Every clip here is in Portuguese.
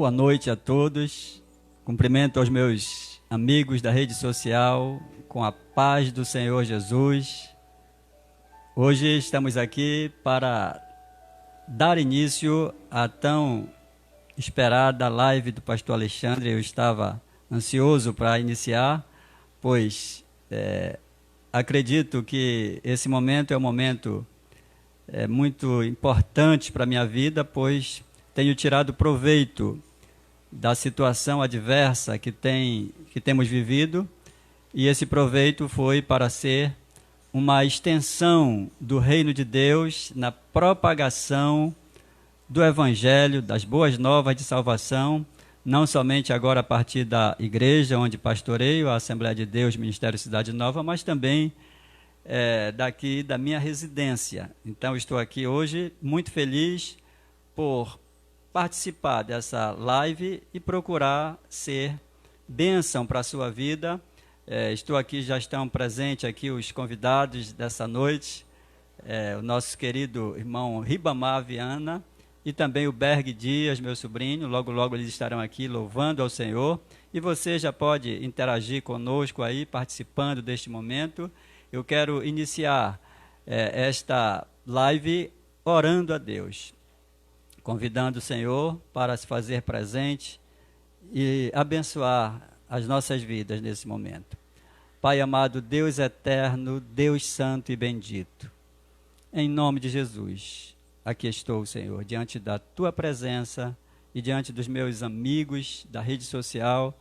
Boa noite a todos. Cumprimento aos meus amigos da rede social com a paz do Senhor Jesus. Hoje estamos aqui para dar início à tão esperada live do pastor Alexandre. Eu estava ansioso para iniciar, pois acredito que esse momento é um momento muito importante para a minha vida, pois tenho tirado proveito da situação adversa que temos vivido, e esse proveito foi para ser uma extensão do reino de Deus na propagação do Evangelho, das boas novas de salvação, não somente agora a partir da igreja onde pastoreio, a Assembleia de Deus, Ministério Cidade Nova, mas também daqui da minha residência. Então estou aqui hoje muito feliz por participar dessa live e procurar ser bênção para a sua vida. Estou aqui, já estão presentes aqui os convidados dessa noite, o nosso querido irmão Ribamar Viana e também o Berg Dias, meu sobrinho. Logo, logo eles estarão aqui louvando ao Senhor. E você já pode interagir conosco aí, participando deste momento. Eu quero iniciar esta live orando a Deus, convidando o Senhor para se fazer presente e abençoar as nossas vidas nesse momento. Pai amado, Deus eterno, Deus santo e bendito, em nome de Jesus, aqui estou, Senhor, diante da Tua presença e diante dos meus amigos da rede social,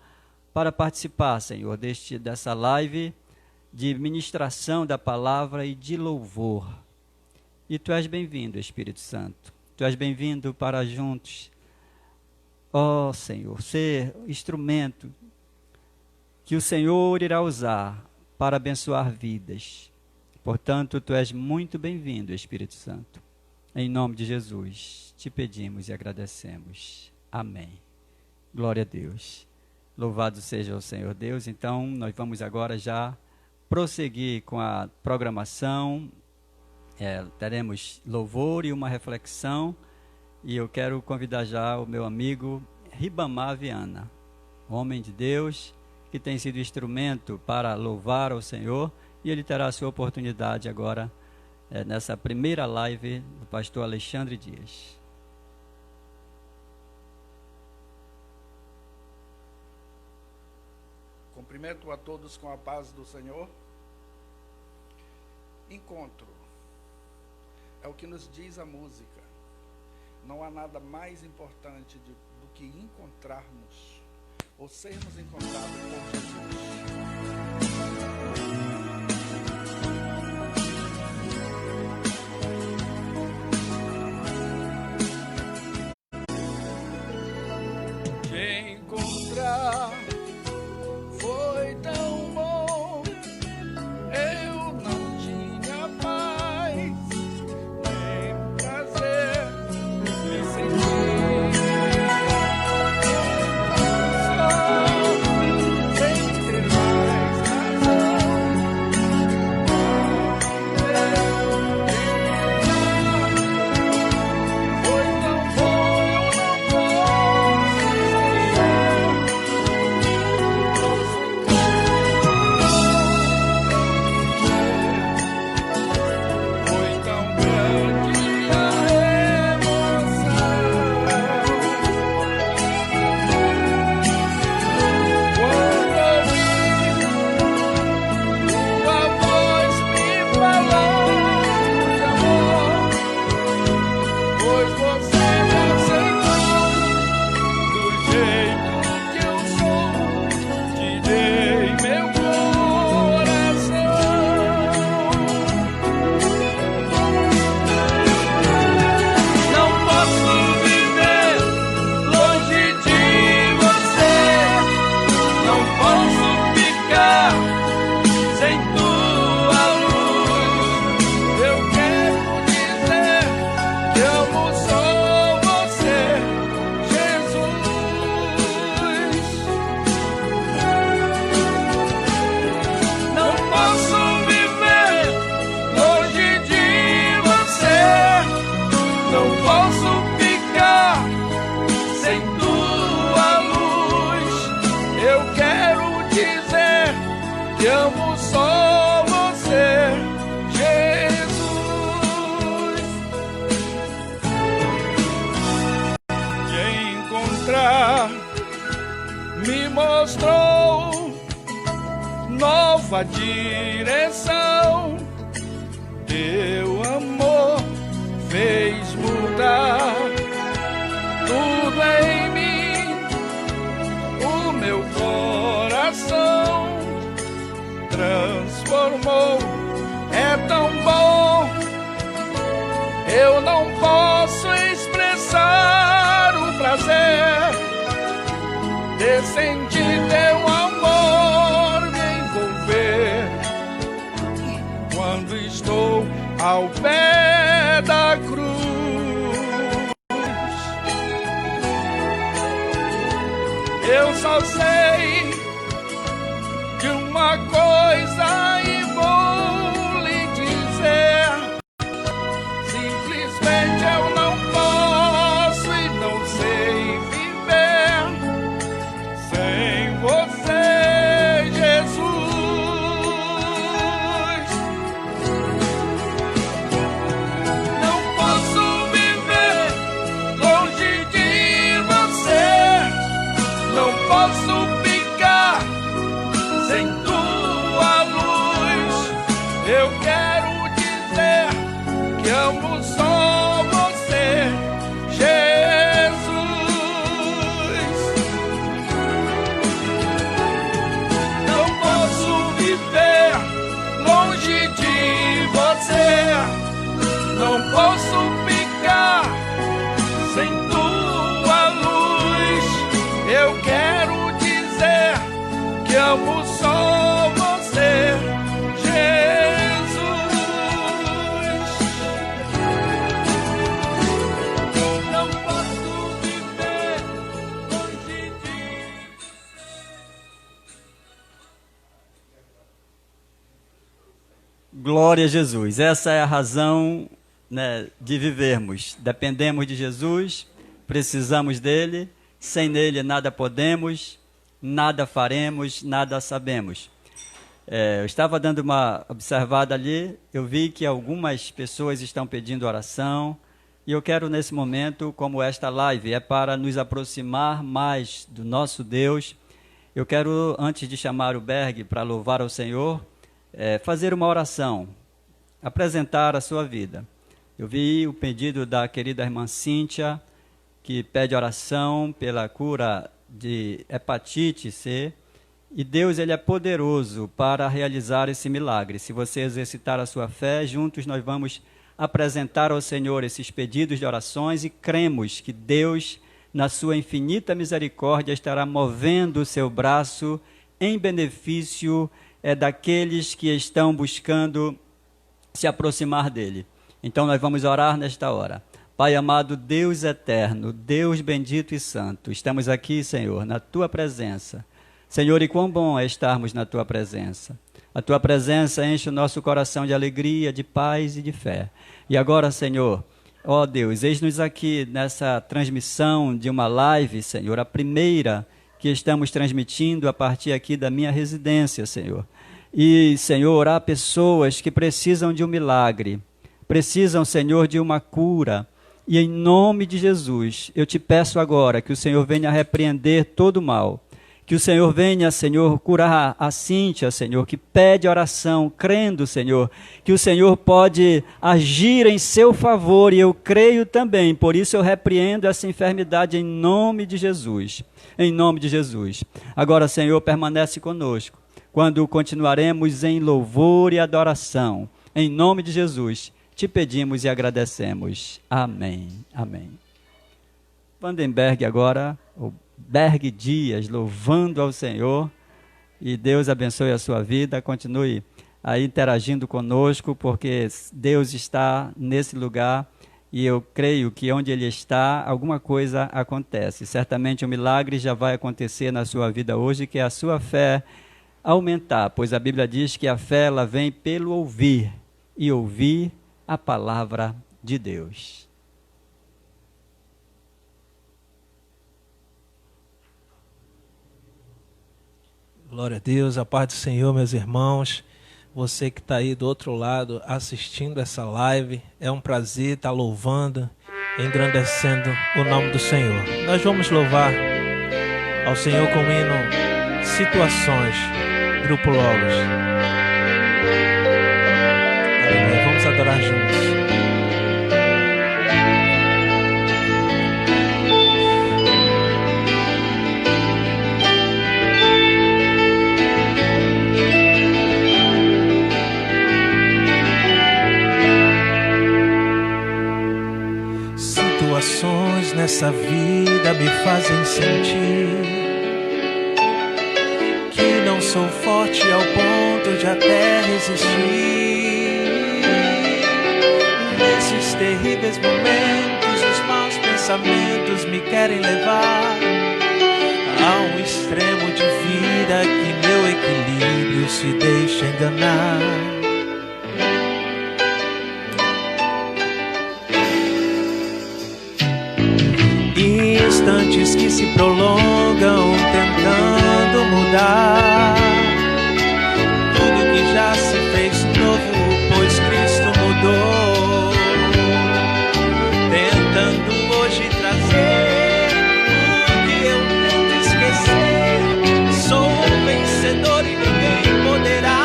para participar, Senhor, dessa live de ministração da palavra e de louvor. E Tu és bem-vindo, Espírito Santo. Tu és bem-vindo para juntos, ó Senhor, ser instrumento que o Senhor irá usar para abençoar vidas. Portanto, Tu és muito bem-vindo, Espírito Santo. Em nome de Jesus, te pedimos e agradecemos. Amém. Glória a Deus. Louvado seja o Senhor Deus. Então, nós vamos agora já prosseguir com a programação. Teremos louvor e uma reflexão, e eu quero convidar já o meu amigo Ribamar Viana, homem de Deus, que tem sido instrumento para louvar ao Senhor, e ele terá a sua oportunidade agora nessa primeira live do pastor Alexandre Dias. Cumprimento a todos com a paz do Senhor. Encontro é o que nos diz a música. Não há nada mais importante do que encontrarmos ou sermos encontrados por Jesus. Te encontrar foi tão bom. Eu não tinha paz nem prazer em sentir só, sem ter que amo só você, Jesus. De encontrar me mostrou nova direção. Teu amor fez mudar tudo em mim. O meu coração transformou. É tão bom, eu não posso expressar o prazer de sentir teu amor me envolver quando estou ao pé da cruz. Eu só sei de uma coisa e vou lhe dizer: simplesmente eu não posso e não sei viver sem você, Jesus. Não posso viver longe de você, não posso ficar sem tua luz. Eu quero dizer que amo só você, Jesus. Não posso viver longe de você, não posso ficar sem tua luz. Eu quero dizer que amo só você, Jesus. Não posso viver longe de Glória a Jesus. Essa é a razão, né, de vivermos. Dependemos de Jesus, precisamos dele. Sem nele nada podemos, nada faremos, nada sabemos. Eu estava dando uma observada ali, eu vi que algumas pessoas estão pedindo oração, e eu quero nesse momento, como esta live é para nos aproximar mais do nosso Deus, eu quero, antes de chamar o Berg para louvar ao Senhor, fazer uma oração, apresentar a sua vida. Eu vi o pedido da querida irmã Cíntia, que pede oração pela cura de hepatite C, e Deus ele é poderoso para realizar esse milagre. Se você exercitar a sua fé, juntos nós vamos apresentar ao Senhor esses pedidos de orações e cremos que Deus, na sua infinita misericórdia, estará movendo o seu braço em benefício daqueles que estão buscando se aproximar dele. Então nós vamos orar nesta hora. Pai amado, Deus eterno, Deus bendito e santo, estamos aqui, Senhor, na Tua presença. Senhor, e quão bom é estarmos na Tua presença. A Tua presença enche o nosso coração de alegria, de paz e de fé. E agora, Senhor, ó Deus, eis-nos aqui nessa transmissão de uma live, Senhor, a primeira que estamos transmitindo a partir aqui da minha residência, Senhor. E, Senhor, há pessoas que precisam de um milagre, precisam, Senhor, de uma cura. E em nome de Jesus, eu te peço agora que o Senhor venha repreender todo o mal. Que o Senhor venha, Senhor, curar a Cíntia, Senhor, que pede oração, crendo, Senhor, que o Senhor pode agir em seu favor, e eu creio também, por isso eu repreendo essa enfermidade em nome de Jesus. Em nome de Jesus. Agora, Senhor, permanece conosco, quando continuaremos em louvor e adoração. Em nome de Jesus. Te pedimos e agradecemos. Amém. Amém. Vandenberg agora, o Berg Dias, louvando ao Senhor. E Deus abençoe a sua vida. Continue aí interagindo conosco, porque Deus está nesse lugar. E eu creio que onde Ele está, alguma coisa acontece. Certamente um milagre já vai acontecer na sua vida hoje, que é a sua fé aumentar. Pois a Bíblia diz que a fé ela vem pelo ouvir. E ouvir a palavra de Deus. Glória a Deus, a paz do Senhor, meus irmãos. Você que está aí do outro lado assistindo essa live, é um prazer estar louvando, engrandecendo o nome do Senhor. Nós vamos louvar ao Senhor com o hino Situações, Grupo Logos. Aleluia, vamos adorar juntos. Situações nessa vida me fazem sentir que não sou forte ao ponto de até resistir. Nesses terríveis momentos, os maus pensamentos me querem levar a um extremo de vida que meu equilíbrio se deixa enganar. Instantes que se prolongam tentando mudar tudo que já se fez novo, pois Cristo mudou. Tentando hoje trazer o que eu tento esquecer. Sou vencedor e ninguém poderá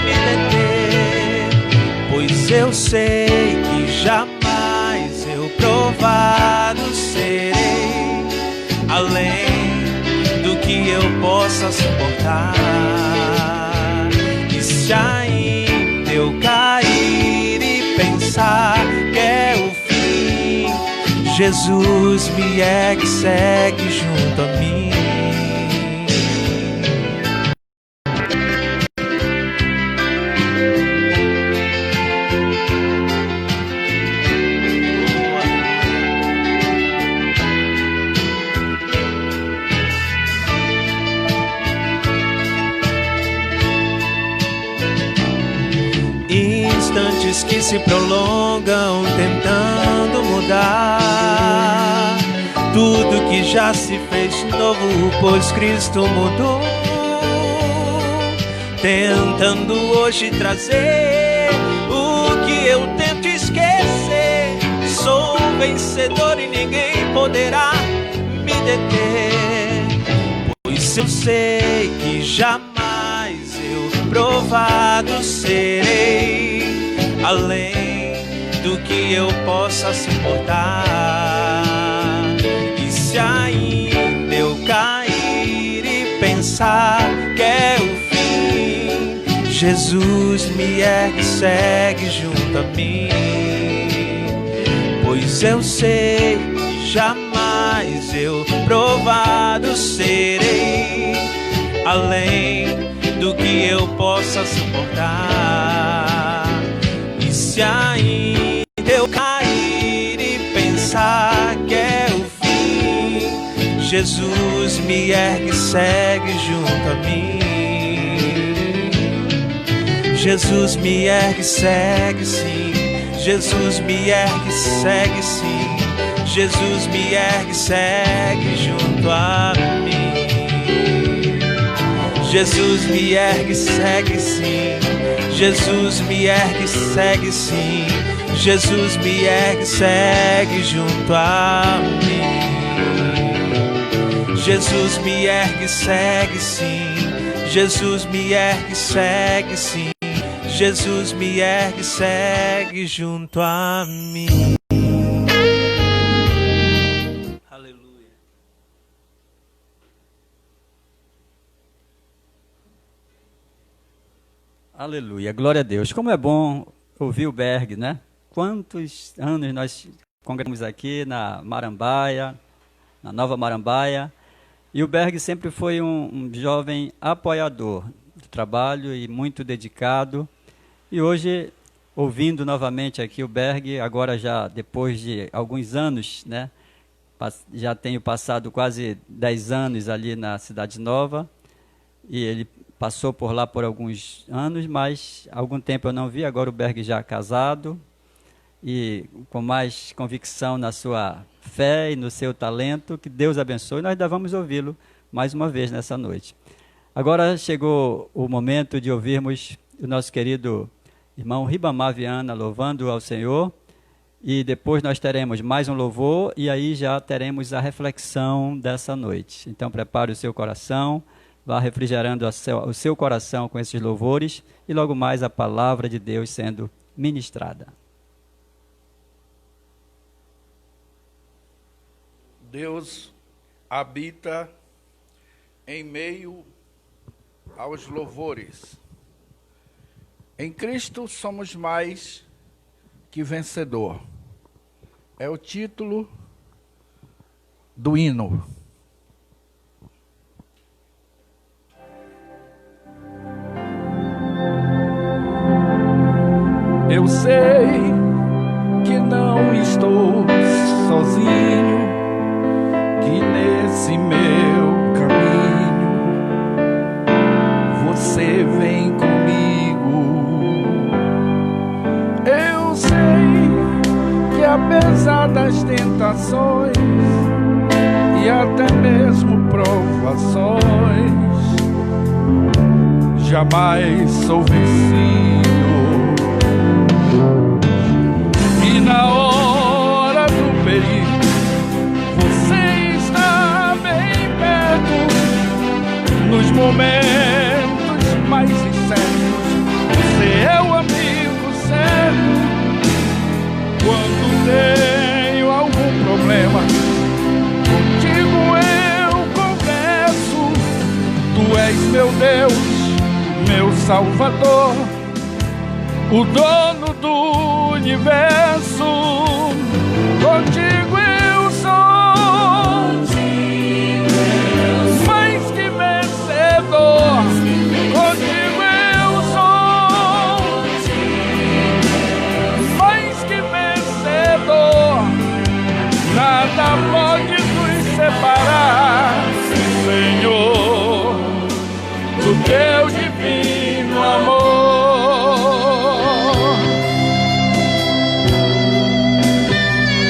me deter, pois eu sei que jamais eu provado serei além do que eu possa suportar. E se ainda eu cair e pensar que é o fim, Jesus me ergue e segue junto a mim. Instantes que se prolongam tentando mudar tudo que já se fez novo, pois Cristo mudou. Tentando hoje trazer o que eu tento esquecer. Sou vencedor e ninguém poderá me deter, pois eu sei que jamais eu provado serei além do que eu possa suportar. E se ainda eu cair e pensar que é o fim, Jesus me ergue e segue junto a mim, pois eu sei que jamais eu provado serei além do que eu possa suportar. E se ainda eu cair e pensar que é o fim, Jesus me ergue e segue junto a mim. Jesus me ergue e segue sim, Jesus me ergue e segue sim, Jesus me ergue e segue junto a mim. Jesus me ergue e segue sim, Jesus me ergue e segue sim, Jesus me ergue e segue junto a mim. Jesus me ergue e segue sim, Jesus me ergue e segue sim, Jesus me ergue e segue junto a mim. Aleluia, glória a Deus. Como é bom ouvir o Berg, né? Quantos anos nós congregamos aqui na Marambaia, na Nova Marambaia, e o Berg sempre foi um jovem apoiador do trabalho e muito dedicado. E hoje, ouvindo novamente aqui o Berg, agora já depois de alguns anos, né? Já tenho passado quase 10 anos ali na Cidade Nova, e ele passou por lá por alguns anos, mas há algum tempo eu não vi. Agora o Berg já casado e com mais convicção na sua fé e no seu talento. Que Deus abençoe. Nós ainda vamos ouvi-lo mais uma vez nessa noite. Agora chegou o momento de ouvirmos o nosso querido irmão Ribamar Viana louvando ao Senhor. E depois nós teremos mais um louvor e aí já teremos a reflexão dessa noite. Então prepare o seu coração, vá refrigerando o seu coração com esses louvores e logo mais a palavra de Deus sendo ministrada. Deus habita em meio aos louvores. Em Cristo somos mais que vencedor. É o título do hino. Eu sei que não estou sozinho, que nesse meu caminho você vem comigo. Eu sei que apesar das tentações e até mesmo provações, jamais sou vencido. E na hora do perigo, você está bem perto. Nos momentos mais incertos, você é o amigo certo. Quando tenho algum problema, contigo eu converso. Tu és meu Deus, meu Salvador, o dono do universo. Contigo eu sou mais que vencedor. Contigo eu sou mais que vencedor. Nada pode nos separar, Senhor, do teu divino amor.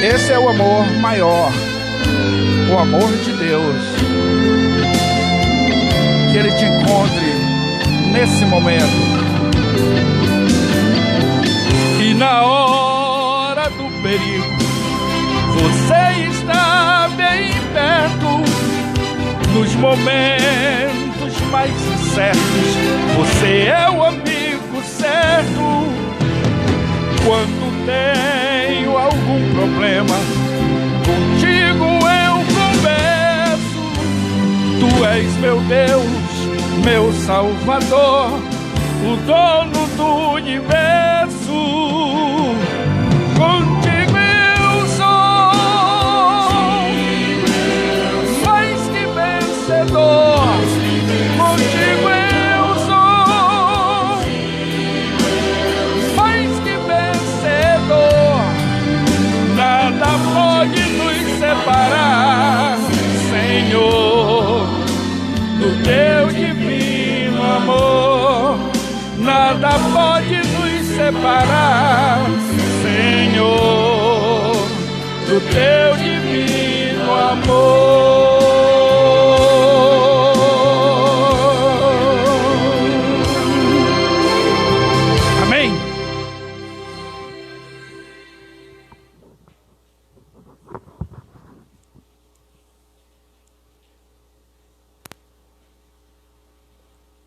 Esse é o amor maior, o amor de Deus. Que Ele te encontre nesse momento. E na hora do perigo, você está bem perto. Nos momentos mais incertos, você é o amigo certo. Quando tenho algum problema, contigo eu converso. Tu és meu Deus, meu Salvador, o dono do universo. Contigo eu sou mais que vencedor. Contigo eu sou mais que vencedor. Nada pode nos separar, Senhor, do teu divino amor. Nada pode nos separar, Senhor, do teu divino amor. Amém.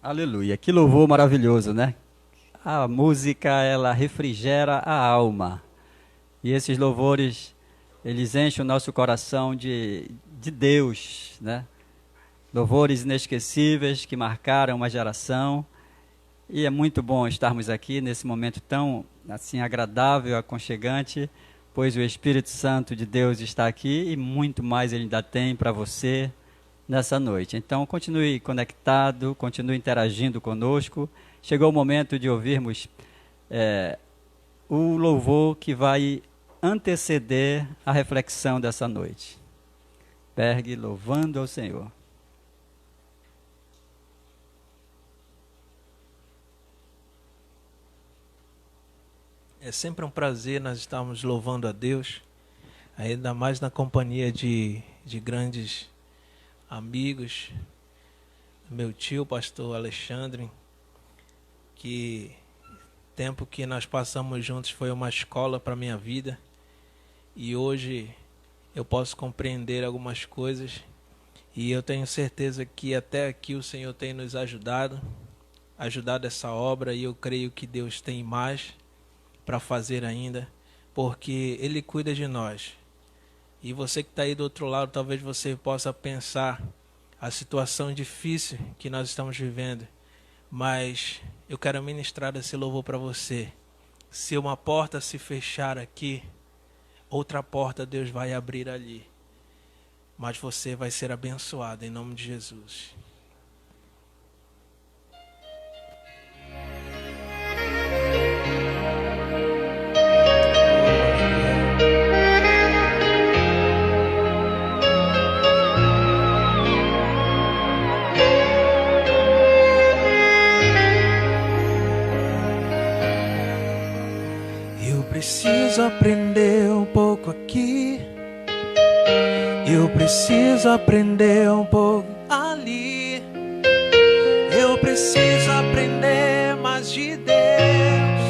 Aleluia, que louvor maravilhoso, né? A música, ela refrigera a alma. E esses louvores, eles enchem o nosso coração de Deus, né? Louvores inesquecíveis que marcaram uma geração. E é muito bom estarmos aqui nesse momento tão assim agradável, aconchegante, pois o Espírito Santo de Deus está aqui e muito mais Ele ainda tem para você nessa noite. Então, continue conectado, continue interagindo conosco. Chegou o momento de ouvirmos o louvor que vai anteceder a reflexão dessa noite. Berg louvando ao Senhor. É sempre um prazer nós estarmos louvando a Deus, ainda mais na companhia de grandes amigos, meu tio, pastor Alexandre, que tempo que nós passamos juntos foi uma escola para a minha vida. E hoje eu posso compreender algumas coisas. E eu tenho certeza que até aqui o Senhor tem nos ajudado essa obra. E eu creio que Deus tem mais para fazer ainda, porque Ele cuida de nós. E você que está aí do outro lado, talvez você possa pensar a situação difícil que nós estamos vivendo. Mas eu quero ministrar esse louvor para você. Se uma porta se fechar aqui, outra porta Deus vai abrir ali. Mas você vai ser abençoado em nome de Jesus. Eu preciso aprender um pouco aqui. Eu preciso aprender um pouco ali. Eu preciso aprender mais de Deus,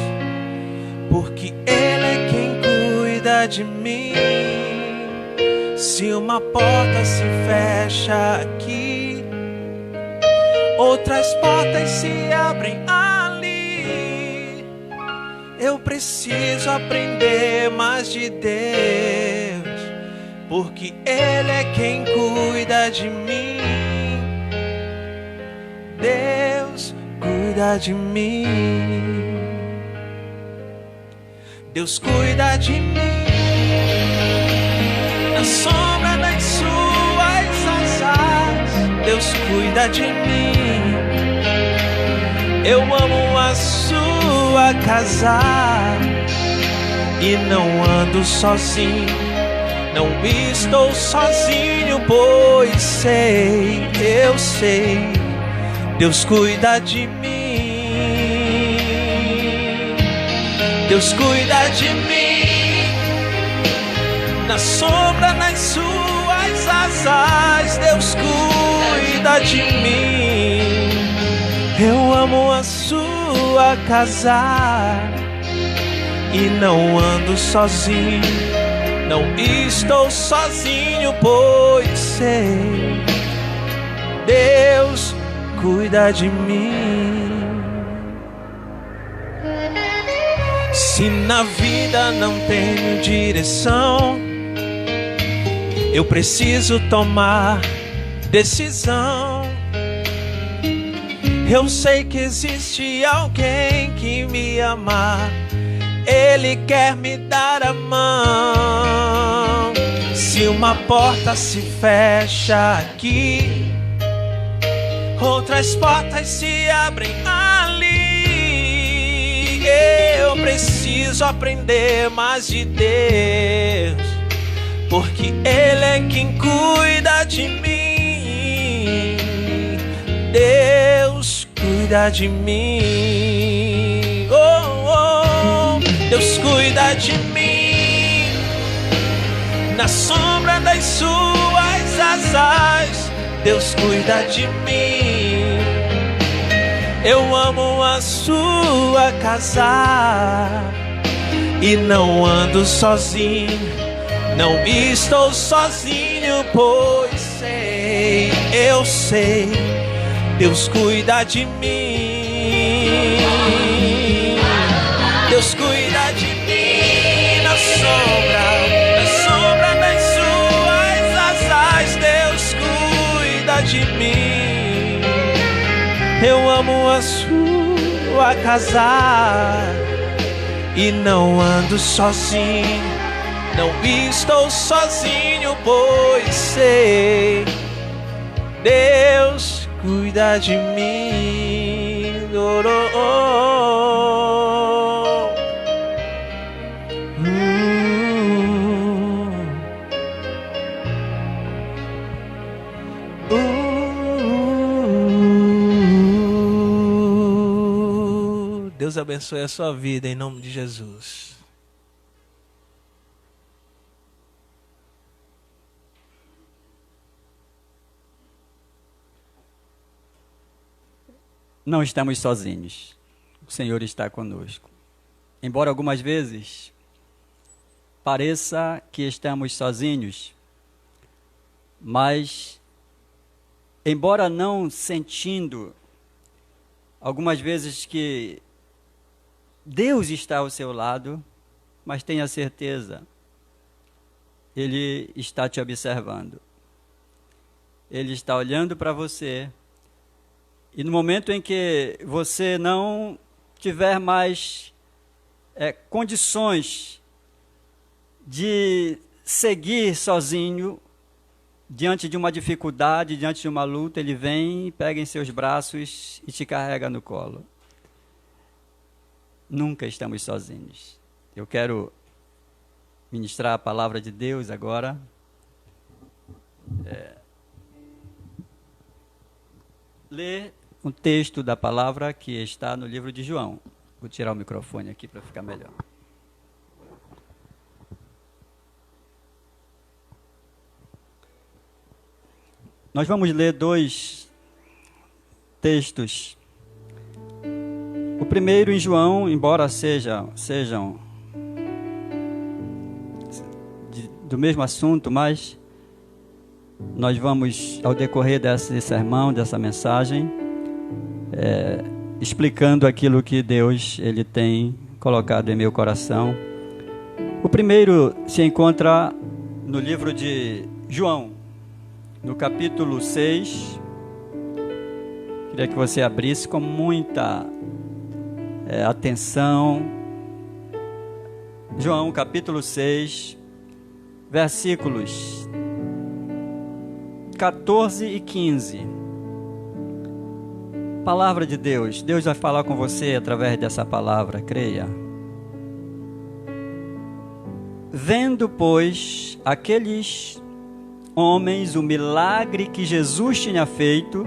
porque Ele é quem cuida de mim. Se uma porta se fecha aqui, outras portas se abrem ali. Eu preciso aprender mais de Deus, porque Ele é quem cuida de mim. Deus cuida de mim. Deus cuida de mim. Na sombra das suas asas, Deus cuida de mim. Eu amo a sua casa e não ando sozinho. Não estou sozinho, pois sei, eu sei, Deus cuida de mim. Deus cuida de mim. Na sombra, nas suas asas, Deus cuida de mim. Eu amo a sua casa e não ando sozinho. Não estou sozinho, pois sei, Deus cuida de mim. Se na vida não tenho direção, eu preciso tomar decisão. Eu sei que existe alguém que me ama. Ele quer me dar a mão. Se uma porta se fecha aqui, outras portas se abrem ali. Eu preciso aprender mais de Deus, porque Ele é quem cuida de mim. Deus cuida de mim. Deus cuida de mim. Na sombra das suas asas, Deus cuida de mim. Eu amo a sua casa e não ando sozinho. Não estou sozinho, pois sei, eu sei, Deus cuida de mim. Deus cuida de mim na sombra das suas asas, Deus cuida de mim. Eu amo a sua casa e não ando sozinho. Não estou sozinho, pois sei, Deus cuida de mim. Deus abençoe a sua vida em nome de Jesus. não estamos sozinhos. O Senhor está conosco. Embora algumas vezes pareça que estamos sozinhos, mas, embora não sentindo, algumas vezes que Deus está ao seu lado, mas tenha certeza, Ele está te observando. Ele está olhando para você. E no momento em que você não tiver mais condições de seguir sozinho, diante de uma dificuldade, diante de uma luta, Ele vem, pega em seus braços e te carrega no colo. Nunca estamos sozinhos. Eu quero ministrar a palavra de Deus agora. Ler um texto da palavra que está no livro de João. Vou tirar o microfone aqui para ficar melhor. Nós vamos ler 2 textos. O primeiro em João, embora sejam do mesmo assunto, mas nós vamos, ao decorrer desse sermão, dessa mensagem, explicando aquilo que Deus ele tem colocado em meu coração. O primeiro se encontra no livro de João, no capítulo 6. Queria que você abrisse com muita atenção. João, capítulo 6, versículos 14 e 15. Palavra de Deus. Deus vai falar com você através dessa palavra, creia. Vendo, pois, aqueles homens o milagre que Jesus tinha feito,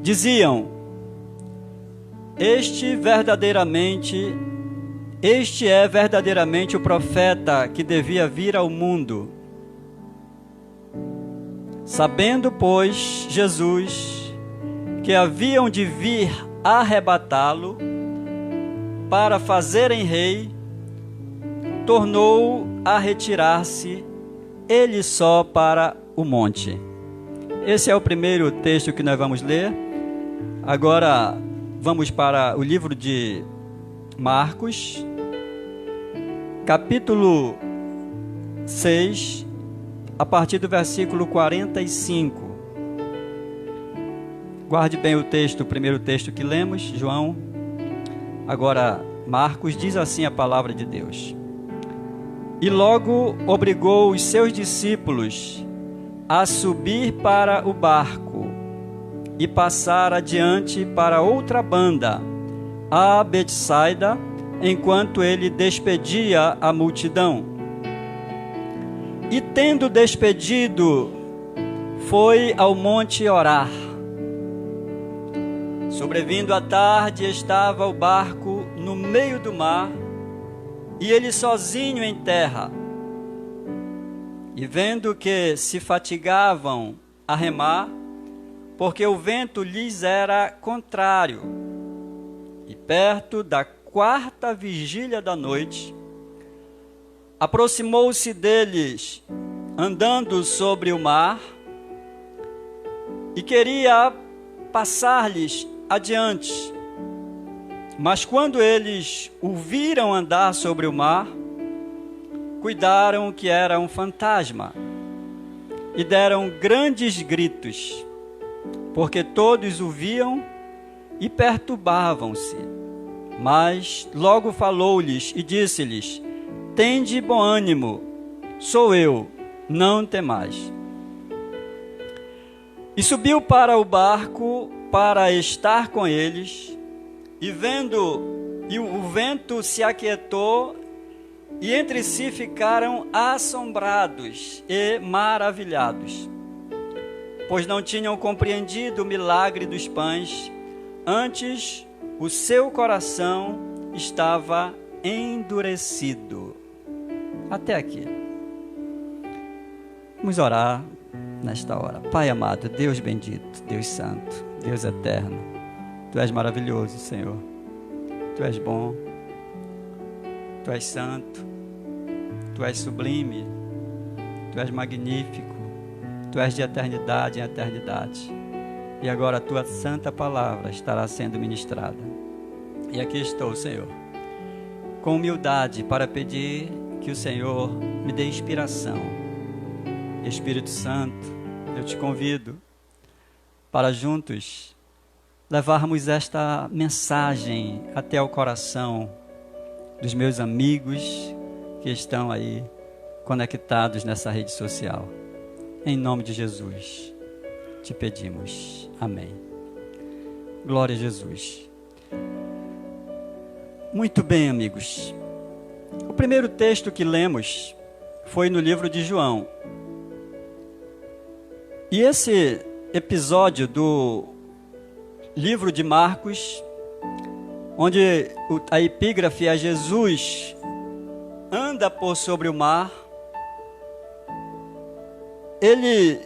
diziam: Este é verdadeiramente o profeta que devia vir ao mundo. Sabendo, pois, Jesus que haviam de vir arrebatá-lo para fazerem rei, tornou a retirar-se ele só para o monte. Esse é o primeiro texto que nós vamos ler. Agora vamos para o livro de Marcos, capítulo 6, a partir do versículo 45. Guarde bem o texto, o primeiro texto que lemos, João. Agora, Marcos, diz assim a palavra de Deus. E logo obrigou os seus discípulos a subir para o barco e passar adiante para outra banda, a Betsaida, enquanto ele despedia a multidão. E tendo despedido, foi ao monte orar. Sobrevindo a tarde, estava o barco no meio do mar, e ele sozinho em terra. E vendo que se fatigavam a remar, porque o vento lhes era contrário, e perto da 4ª vigília da noite, aproximou-se deles, andando sobre o mar, e queria passar-lhes adiante. Mas quando eles o viram andar sobre o mar, cuidaram que era um fantasma, e deram grandes gritos, porque todos o viam e perturbavam-se. Mas logo falou-lhes e disse-lhes: Tende bom ânimo, sou eu, não temais. E subiu para o barco para estar com eles, e o vento se aquietou, e entre si ficaram assombrados e maravilhados, pois não tinham compreendido o milagre dos pães, antes o seu coração estava endurecido. Até aqui. Vamos orar nesta hora. Pai amado, Deus bendito, Deus santo, Deus eterno, Tu és maravilhoso, Senhor. Tu és bom. Tu és santo. Tu és sublime. Tu és magnífico. Tu és de eternidade em eternidade. E agora a Tua santa palavra estará sendo ministrada. E aqui estou, Senhor, com humildade para pedir que o Senhor me dê inspiração. Espírito Santo, eu te convido para juntos levarmos esta mensagem até o coração dos meus amigos que estão aí conectados nessa rede social. Em nome de Jesus, te pedimos. Amém. Glória a Jesus. Muito bem, amigos. O primeiro texto que lemos foi no livro de João. E esse episódio do livro de Marcos, onde a epígrafe é Jesus anda por sobre o mar, ele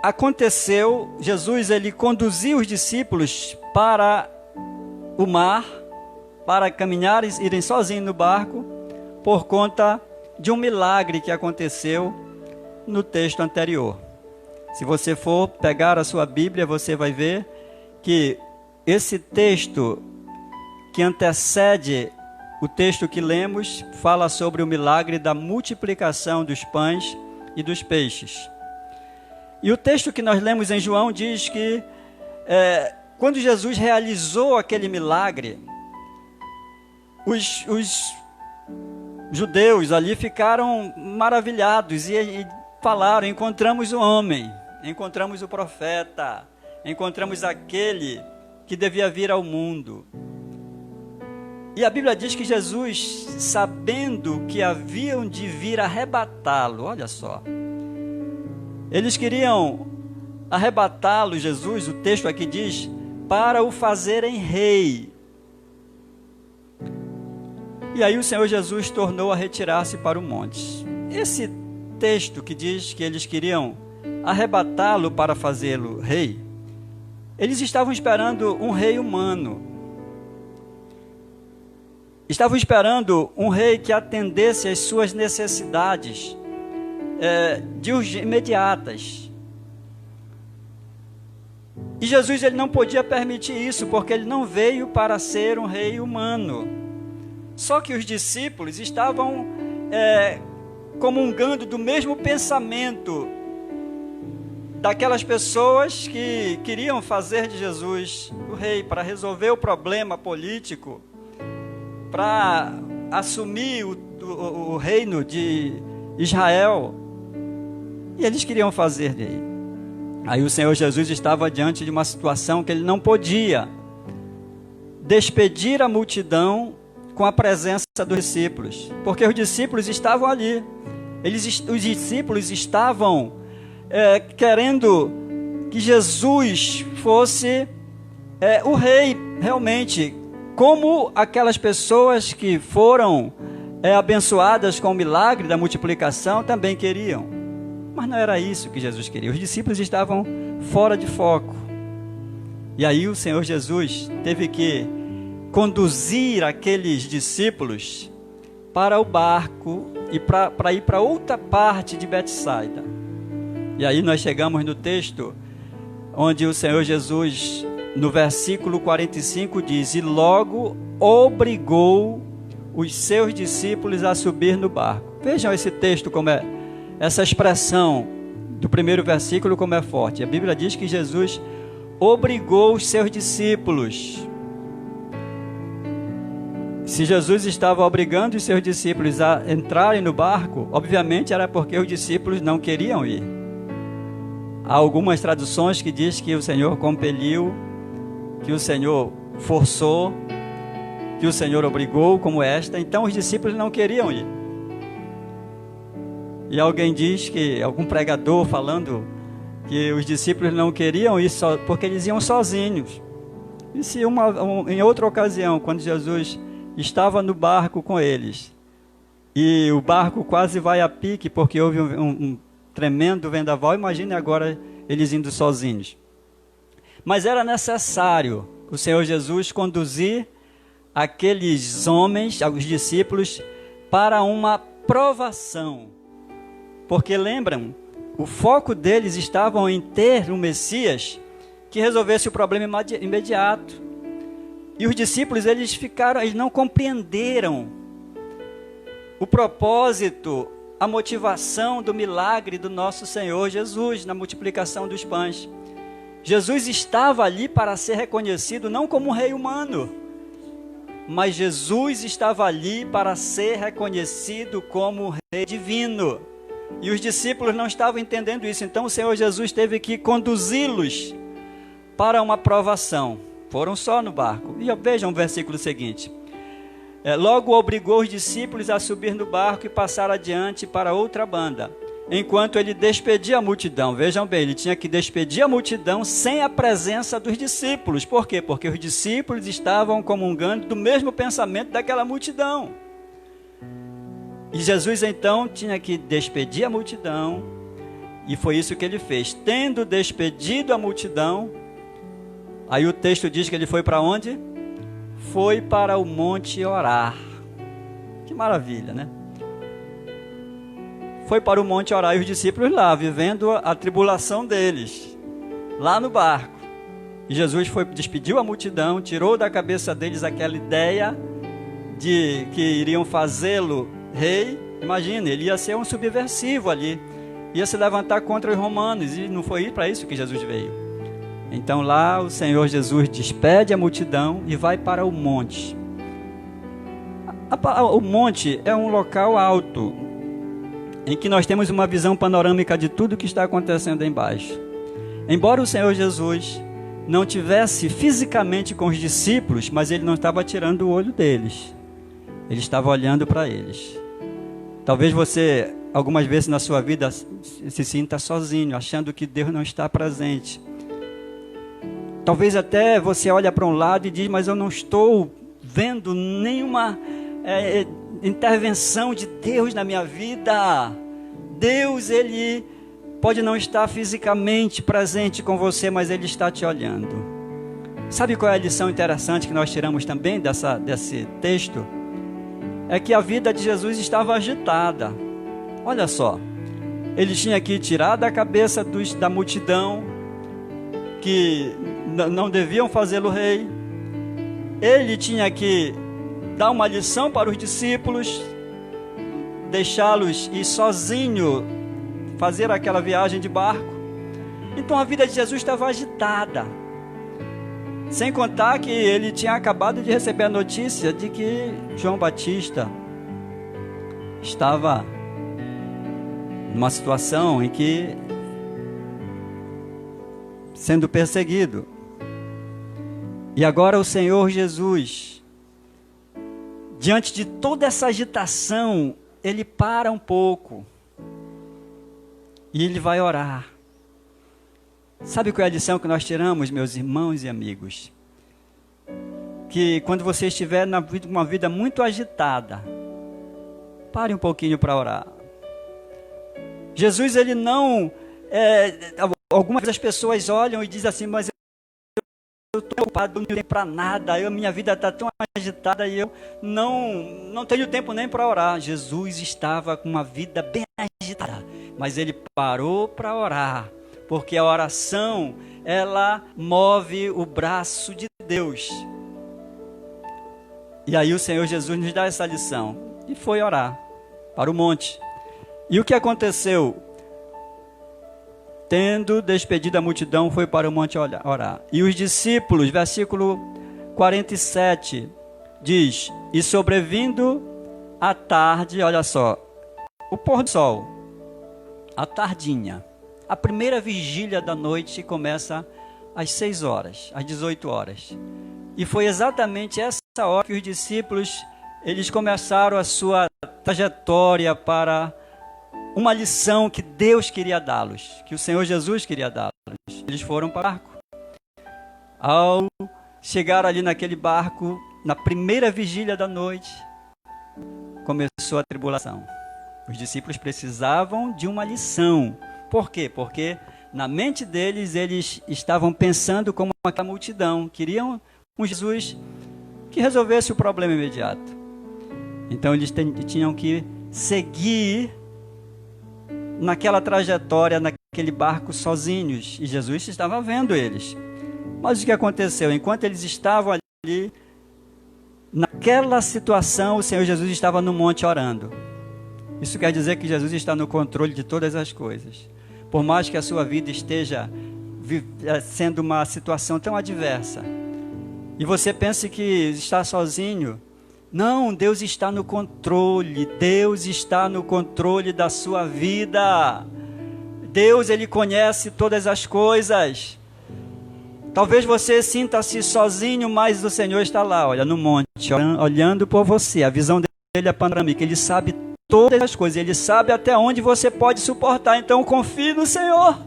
aconteceu, Jesus ele conduziu os discípulos para o mar, para caminharem, irem sozinhos no barco, por conta de um milagre que aconteceu no texto anterior. Se você for pegar a sua Bíblia, você vai ver que esse texto que antecede o texto que lemos fala sobre o milagre da multiplicação dos pães e dos peixes. E o texto que nós lemos em João diz que quando Jesus realizou aquele milagre, os judeus ali ficaram maravilhados e falaram: encontramos o homem, encontramos o profeta, encontramos aquele que devia vir ao mundo. E a Bíblia diz que Jesus, sabendo que haviam de vir arrebatá-lo, olha só, eles queriam arrebatá-lo, Jesus, o texto aqui diz, para o fazerem rei. E aí o Senhor Jesus tornou a retirar-se para o monte. Esse texto que diz que eles queriam arrebatá-lo para fazê-lo rei, eles estavam esperando um rei humano. Estavam esperando um rei que atendesse às suas necessidades imediatas. E Jesus ele não podia permitir isso, porque ele não veio para ser um rei humano. Só que os discípulos estavam comungando do mesmo pensamento daquelas pessoas que queriam fazer de Jesus o rei para resolver o problema político, para assumir o reino de Israel. E eles queriam fazer dele. Aí o Senhor Jesus estava diante de uma situação que ele não podia despedir a multidão com a presença dos discípulos, porque os discípulos estavam ali. Os discípulos estavam querendo que Jesus fosse o rei realmente, como aquelas pessoas que foram abençoadas com o milagre da multiplicação também queriam. Mas não era isso que Jesus queria. Os discípulos estavam fora de foco. E aí o Senhor Jesus teve que conduzir aqueles discípulos para o barco e para ir para outra parte de Betsaida. E aí nós chegamos no texto onde o Senhor Jesus, no versículo 45, diz: e logo obrigou os seus discípulos a subir no barco. Vejam esse texto, como essa expressão do primeiro versículo como é forte. A Bíblia diz que Jesus obrigou os seus discípulos. Se Jesus estava obrigando os seus discípulos a entrarem no barco, obviamente era porque os discípulos não queriam ir. Há algumas traduções que diz que o Senhor compeliu, que o Senhor forçou, que o Senhor obrigou, como esta. Então os discípulos não queriam ir. E alguém diz que, algum pregador falando que os discípulos não queriam ir porque eles iam sozinhos. E se em outra ocasião, quando Jesus estava no barco com eles, e o barco quase vai a pique porque houve um tremendo vendaval, imagine agora eles indo sozinhos. Mas era necessário o Senhor Jesus conduzir aqueles homens, os discípulos, para uma provação. Porque lembram, o foco deles estava em ter um Messias que resolvesse o problema imediato. E os discípulos, eles não compreenderam o propósito, a motivação do milagre do nosso Senhor Jesus na multiplicação dos pães. Jesus estava ali para ser reconhecido não como um rei humano, mas Jesus estava ali para ser reconhecido como um rei divino. E os discípulos não estavam entendendo isso, então o Senhor Jesus teve que conduzi-los para uma provação. Foram só no barco. E vejam o versículo seguinte. Logo obrigou os discípulos a subir no barco e passar adiante para outra banda, enquanto ele despedia a multidão. Vejam bem, ele tinha que despedir a multidão sem a presença dos discípulos. Por quê? Porque os discípulos estavam comungando do mesmo pensamento daquela multidão. E Jesus então tinha que despedir a multidão, e foi isso que ele fez. Tendo despedido a multidão, aí o texto diz que ele foi para onde? Foi para o monte orar. Que maravilha, né? Foi para o monte orar, e os discípulos lá, vivendo a tribulação deles, lá no barco. E Jesus despediu a multidão, tirou da cabeça deles aquela ideia de que iriam fazê-lo rei. Imagina, ele ia ser um subversivo ali, ia se levantar contra os romanos, e não foi para isso que Jesus veio. Então lá o Senhor Jesus despede a multidão e vai para o monte. O monte é um local alto, em que nós temos uma visão panorâmica de tudo que está acontecendo embaixo. Embora o Senhor Jesus não tivesse fisicamente com os discípulos, mas ele não estava tirando o olho deles. Ele estava olhando para eles. Talvez você, algumas vezes na sua vida, se sinta sozinho, achando que Deus não está presente. Talvez até você olhe para um lado e diz, mas eu não estou vendo nenhuma intervenção de Deus na minha vida. Deus, ele pode não estar fisicamente presente com você, mas ele está te olhando. Sabe qual é a lição interessante que nós tiramos também desse texto? É que a vida de Jesus estava agitada. Olha só, ele tinha que tirar da cabeça da multidão que não deviam fazê-lo rei. Ele tinha que dar uma lição para os discípulos, deixá-los ir sozinho fazer aquela viagem de barco. Então a vida de Jesus estava agitada. Sem contar que ele tinha acabado de receber a notícia de que João Batista estava numa situação em que sendo perseguido. E agora o Senhor Jesus, diante de toda essa agitação, ele para um pouco e ele vai orar. Sabe qual é a lição que nós tiramos, meus irmãos e amigos? Que quando você estiver numa vida muito agitada, pare um pouquinho para orar. Jesus, ele não... algumas das pessoas olham e dizem assim, mas eu estou ocupado, não tenho tempo para nada, minha vida está tão agitada e eu não tenho tempo nem para orar. Jesus estava com uma vida bem agitada, mas ele parou para orar, porque a oração, ela move o braço de Deus. E aí o Senhor Jesus nos dá essa lição, e foi orar para o monte. E o que aconteceu? Tendo despedido a multidão, foi para o monte orar. E os discípulos, versículo 47, diz, e sobrevindo a tarde, olha só, o pôr do sol, a tardinha, a primeira vigília da noite começa às 6 horas, às 18 horas. E foi exatamente essa hora que os discípulos, eles começaram a sua trajetória para uma lição que Deus queria dá-los, que o Senhor Jesus queria dá-los. Eles foram para o barco. Ao chegar ali naquele barco, na primeira vigília da noite, começou a tribulação. Os discípulos precisavam de uma lição. Por quê? Porque na mente deles, eles estavam pensando como aquela multidão. Queriam um Jesus que resolvesse o problema imediato. Então eles tinham que seguir naquela trajetória, naquele barco sozinhos, e Jesus estava vendo eles. Mas o que aconteceu? Enquanto eles estavam ali, naquela situação, o Senhor Jesus estava no monte orando. Isso quer dizer que Jesus está no controle de todas as coisas. Por mais que a sua vida esteja sendo uma situação tão adversa, e você pense que está sozinho, não, Deus está no controle. Deus está no controle da sua vida. Deus, Ele conhece todas as coisas. Talvez você sinta-se sozinho, mas o Senhor está lá, olha, no monte, olhando por você. A visão dele é panorâmica. Ele sabe todas as coisas. Ele sabe até onde você pode suportar. Então confie no Senhor.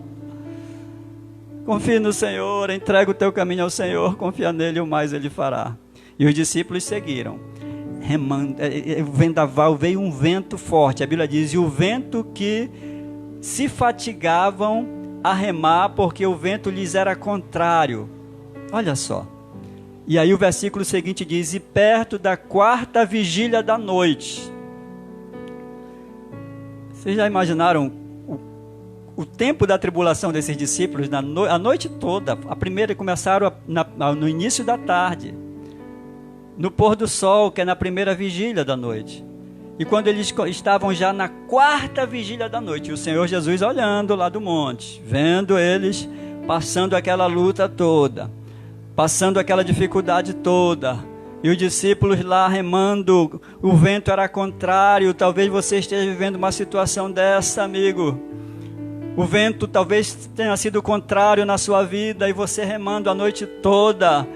Confie no Senhor. Entrega o teu caminho ao Senhor. Confia nele, o mais Ele fará. E os discípulos seguiram. Remando, o vendaval, veio um vento forte. A Bíblia diz, e o vento que se fatigavam a remar, porque o vento lhes era contrário. Olha só. E aí o versículo seguinte diz, e perto da 4ª vigília da noite. Vocês já imaginaram o tempo da tribulação desses discípulos? A noite toda. A primeira começaram no início da tarde, no pôr do sol, que é na primeira vigília da noite. E quando eles estavam já na 4ª vigília da noite, o Senhor Jesus olhando lá do monte, vendo eles passando aquela luta toda, passando aquela dificuldade toda, e os discípulos lá remando, o vento era contrário. Talvez você esteja vivendo uma situação dessa, amigo. O vento talvez tenha sido contrário na sua vida, e você remando a noite toda.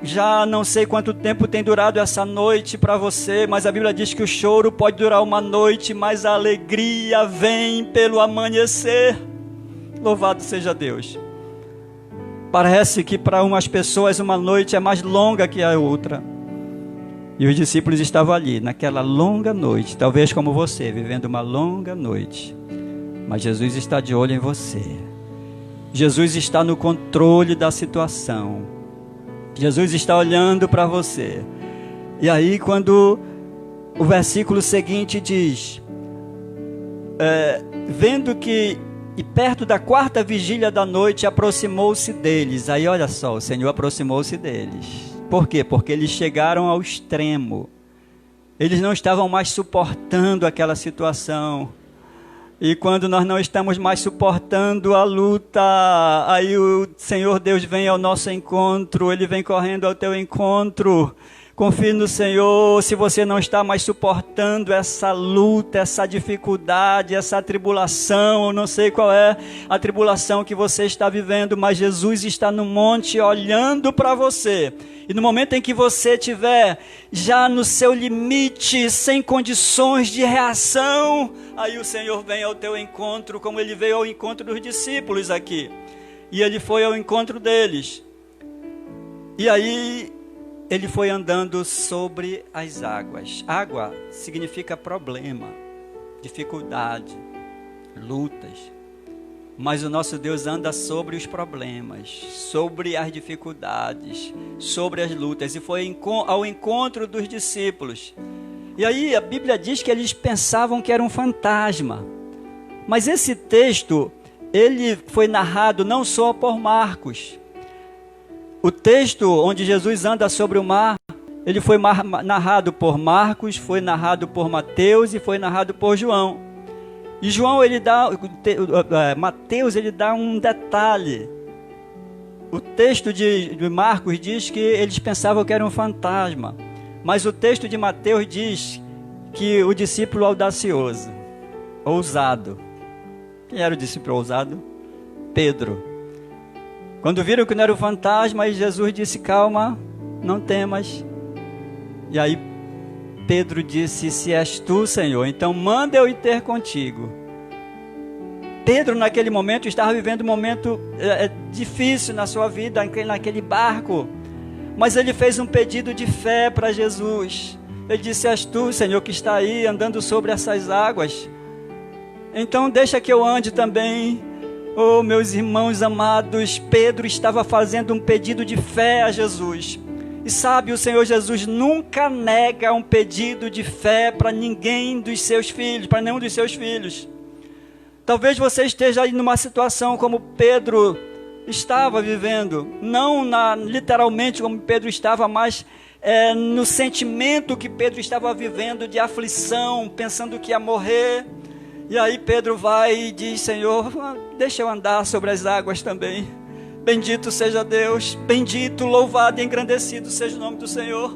Já não sei quanto tempo tem durado essa noite para você, mas a Bíblia diz que o choro pode durar uma noite, mas a alegria vem pelo amanhecer. Louvado seja Deus. Parece que para umas pessoas uma noite é mais longa que a outra. E os discípulos estavam ali, naquela longa noite, talvez como você, vivendo uma longa noite. Mas Jesus está de olho em você. Jesus está no controle da situação. Jesus está olhando para você. E aí quando o versículo seguinte diz, vendo que, e perto da 4ª vigília da noite, aproximou-se deles. Aí olha só, o Senhor aproximou-se deles. Por quê? Porque eles chegaram ao extremo. Eles não estavam mais suportando aquela situação. E quando nós não estamos mais suportando a luta, aí o Senhor Deus vem ao nosso encontro, Ele vem correndo ao teu encontro. Confie no Senhor. Se você não está mais suportando essa luta, essa dificuldade, essa tribulação, eu não sei qual é a tribulação que você está vivendo, mas Jesus está no monte olhando para você. E no momento em que você estiver já no seu limite, sem condições de reação, aí o Senhor vem ao teu encontro, como Ele veio ao encontro dos discípulos aqui. E Ele foi ao encontro deles. E aí Ele foi andando sobre as águas. Água significa problema, dificuldade, lutas. Mas o nosso Deus anda sobre os problemas, sobre as dificuldades, sobre as lutas. E foi ao encontro dos discípulos. E aí a Bíblia diz que eles pensavam que era um fantasma. Mas esse texto, ele foi narrado não só por Marcos. O texto onde Jesus anda sobre o mar, ele foi narrado por Marcos, foi narrado por Mateus e foi narrado por João. E João, Mateus, ele dá um detalhe. O texto de Marcos diz que eles pensavam que era um fantasma. Mas o texto de Mateus diz que o discípulo audacioso, ousado. Quem era o discípulo ousado? Pedro. Quando viram que não era um fantasma, Jesus disse, calma, não temas. E aí Pedro disse, se és tu, Senhor, então manda eu ir ter contigo. Pedro naquele momento estava vivendo um momento difícil na sua vida, naquele barco. Mas ele fez um pedido de fé para Jesus. Ele disse, és tu, Senhor, que está aí andando sobre essas águas. Então deixa que eu ande também. Oh, meus irmãos amados, Pedro estava fazendo um pedido de fé a Jesus. E sabe, o Senhor Jesus nunca nega um pedido de fé para ninguém dos seus filhos, para nenhum dos seus filhos. Talvez você esteja aí numa situação como Pedro estava vivendo, não literalmente como Pedro estava, mas no sentimento que Pedro estava vivendo de aflição, pensando que ia morrer. E aí Pedro vai e diz: Senhor, deixa eu andar sobre as águas também. Bendito seja Deus, bendito, louvado e engrandecido seja o nome do Senhor.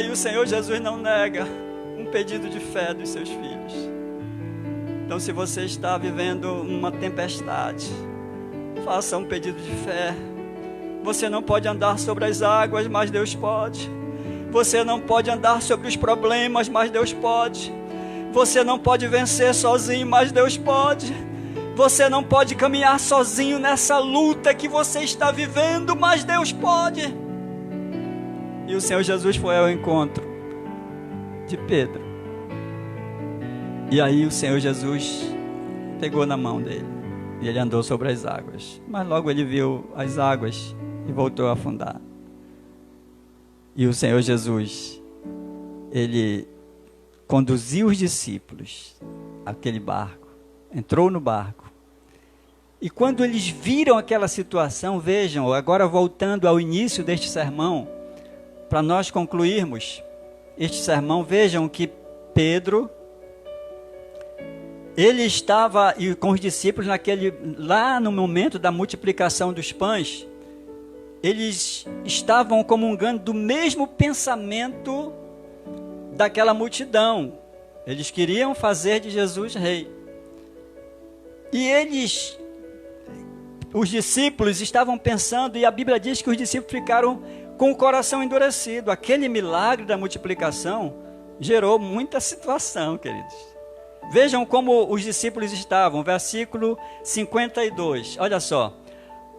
E o Senhor Jesus não nega um pedido de fé dos seus filhos. Então, se você está vivendo uma tempestade, faça um pedido de fé. Você não pode andar sobre as águas, mas Deus pode. Você não pode andar sobre os problemas, mas Deus pode. Você não pode vencer sozinho, mas Deus pode. Você não pode caminhar sozinho nessa luta que você está vivendo, mas Deus pode. E o Senhor Jesus foi ao encontro de Pedro. E aí o Senhor Jesus pegou na mão dele e ele andou sobre as águas. Mas logo ele viu as águas e voltou a afundar. E o Senhor Jesus, ele conduziu os discípulos àquele barco, entrou no barco. E quando eles viram aquela situação, vejam, agora voltando ao início deste sermão, para nós concluirmos este sermão, vejam que Pedro, ele estava com os discípulos lá no momento da multiplicação dos pães, eles estavam comungando do mesmo pensamento daquela multidão. Eles queriam fazer de Jesus rei. E os discípulos estavam pensando, e a Bíblia diz que os discípulos ficaram com o coração endurecido. Aquele milagre da multiplicação gerou muita situação, queridos. Vejam como os discípulos estavam, versículo 52, olha só.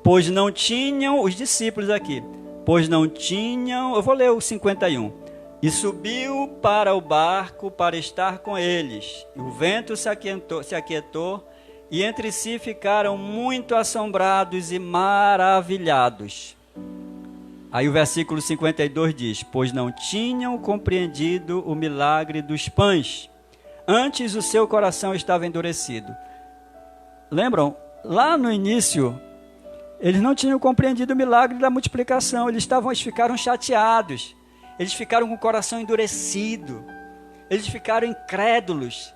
Pois não tinham, os discípulos aqui, pois não tinham, eu vou ler o 51. E subiu para o barco para estar com eles. E o vento se aquietou, e entre si ficaram muito assombrados e maravilhados. Aí o versículo 52 diz: pois não tinham compreendido o milagre dos pães, antes o seu coração estava endurecido. Lembram? Lá no início, eles não tinham compreendido o milagre da multiplicação. Eles ficaram chateados. Eles ficaram com o coração endurecido. Eles ficaram incrédulos.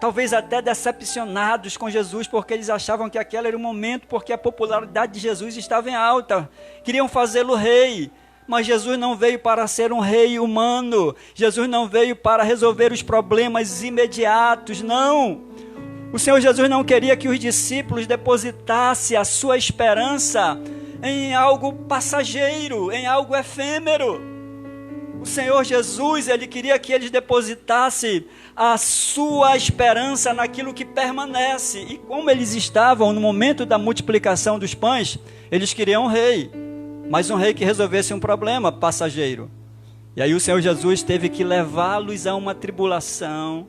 Talvez até decepcionados com Jesus, porque eles achavam que aquele era o momento, porque a popularidade de Jesus estava em alta. Queriam fazê-lo rei. Mas Jesus não veio para ser um rei humano. Jesus não veio para resolver os problemas imediatos, não. O Senhor Jesus não queria que os discípulos depositassem a sua esperança em algo passageiro, em algo efêmero. O Senhor Jesus, ele queria que eles depositassem a sua esperança naquilo que permanece. E como eles estavam no momento da multiplicação dos pães, eles queriam um rei, mas um rei que resolvesse um problema passageiro. E aí o Senhor Jesus teve que levá-los a uma tribulação,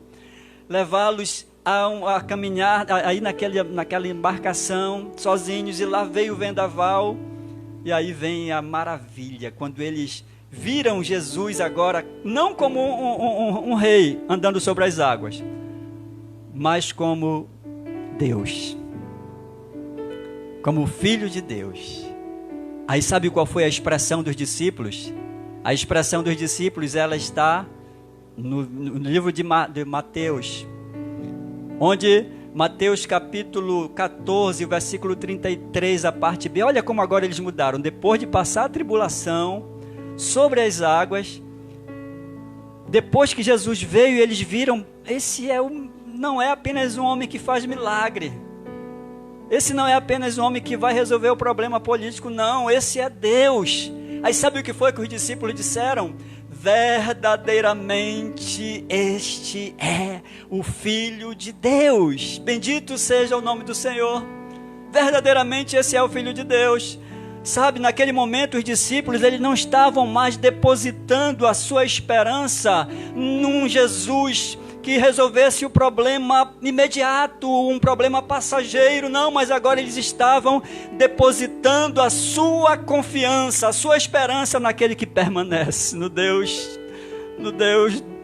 levá-los a caminhar aí naquela embarcação sozinhos, e lá veio o vendaval. E aí vem a maravilha, quando eles viram Jesus agora, não como um rei andando sobre as águas, mas como Deus, como o Filho de Deus. Aí sabe qual foi a expressão dos discípulos? A expressão dos discípulos, ela está no livro de Mateus, onde Mateus capítulo 14, versículo 33, a parte B. Olha como agora eles mudaram. Depois de passar a tribulação sobre as águas, depois que Jesus veio, eles viram, não é apenas um homem que faz milagre. Esse não é apenas um homem que vai resolver o problema político, não. Esse é Deus. Aí sabe o que foi que os discípulos disseram? Verdadeiramente este é o Filho de Deus. Bendito seja o nome do Senhor. Verdadeiramente esse é o Filho de Deus. Sabe, naquele momento os discípulos, eles não estavam mais depositando a sua esperança num Jesus que resolvesse o problema imediato, um problema passageiro, não, mas agora eles estavam depositando a sua confiança, a sua esperança naquele que permanece, no Deus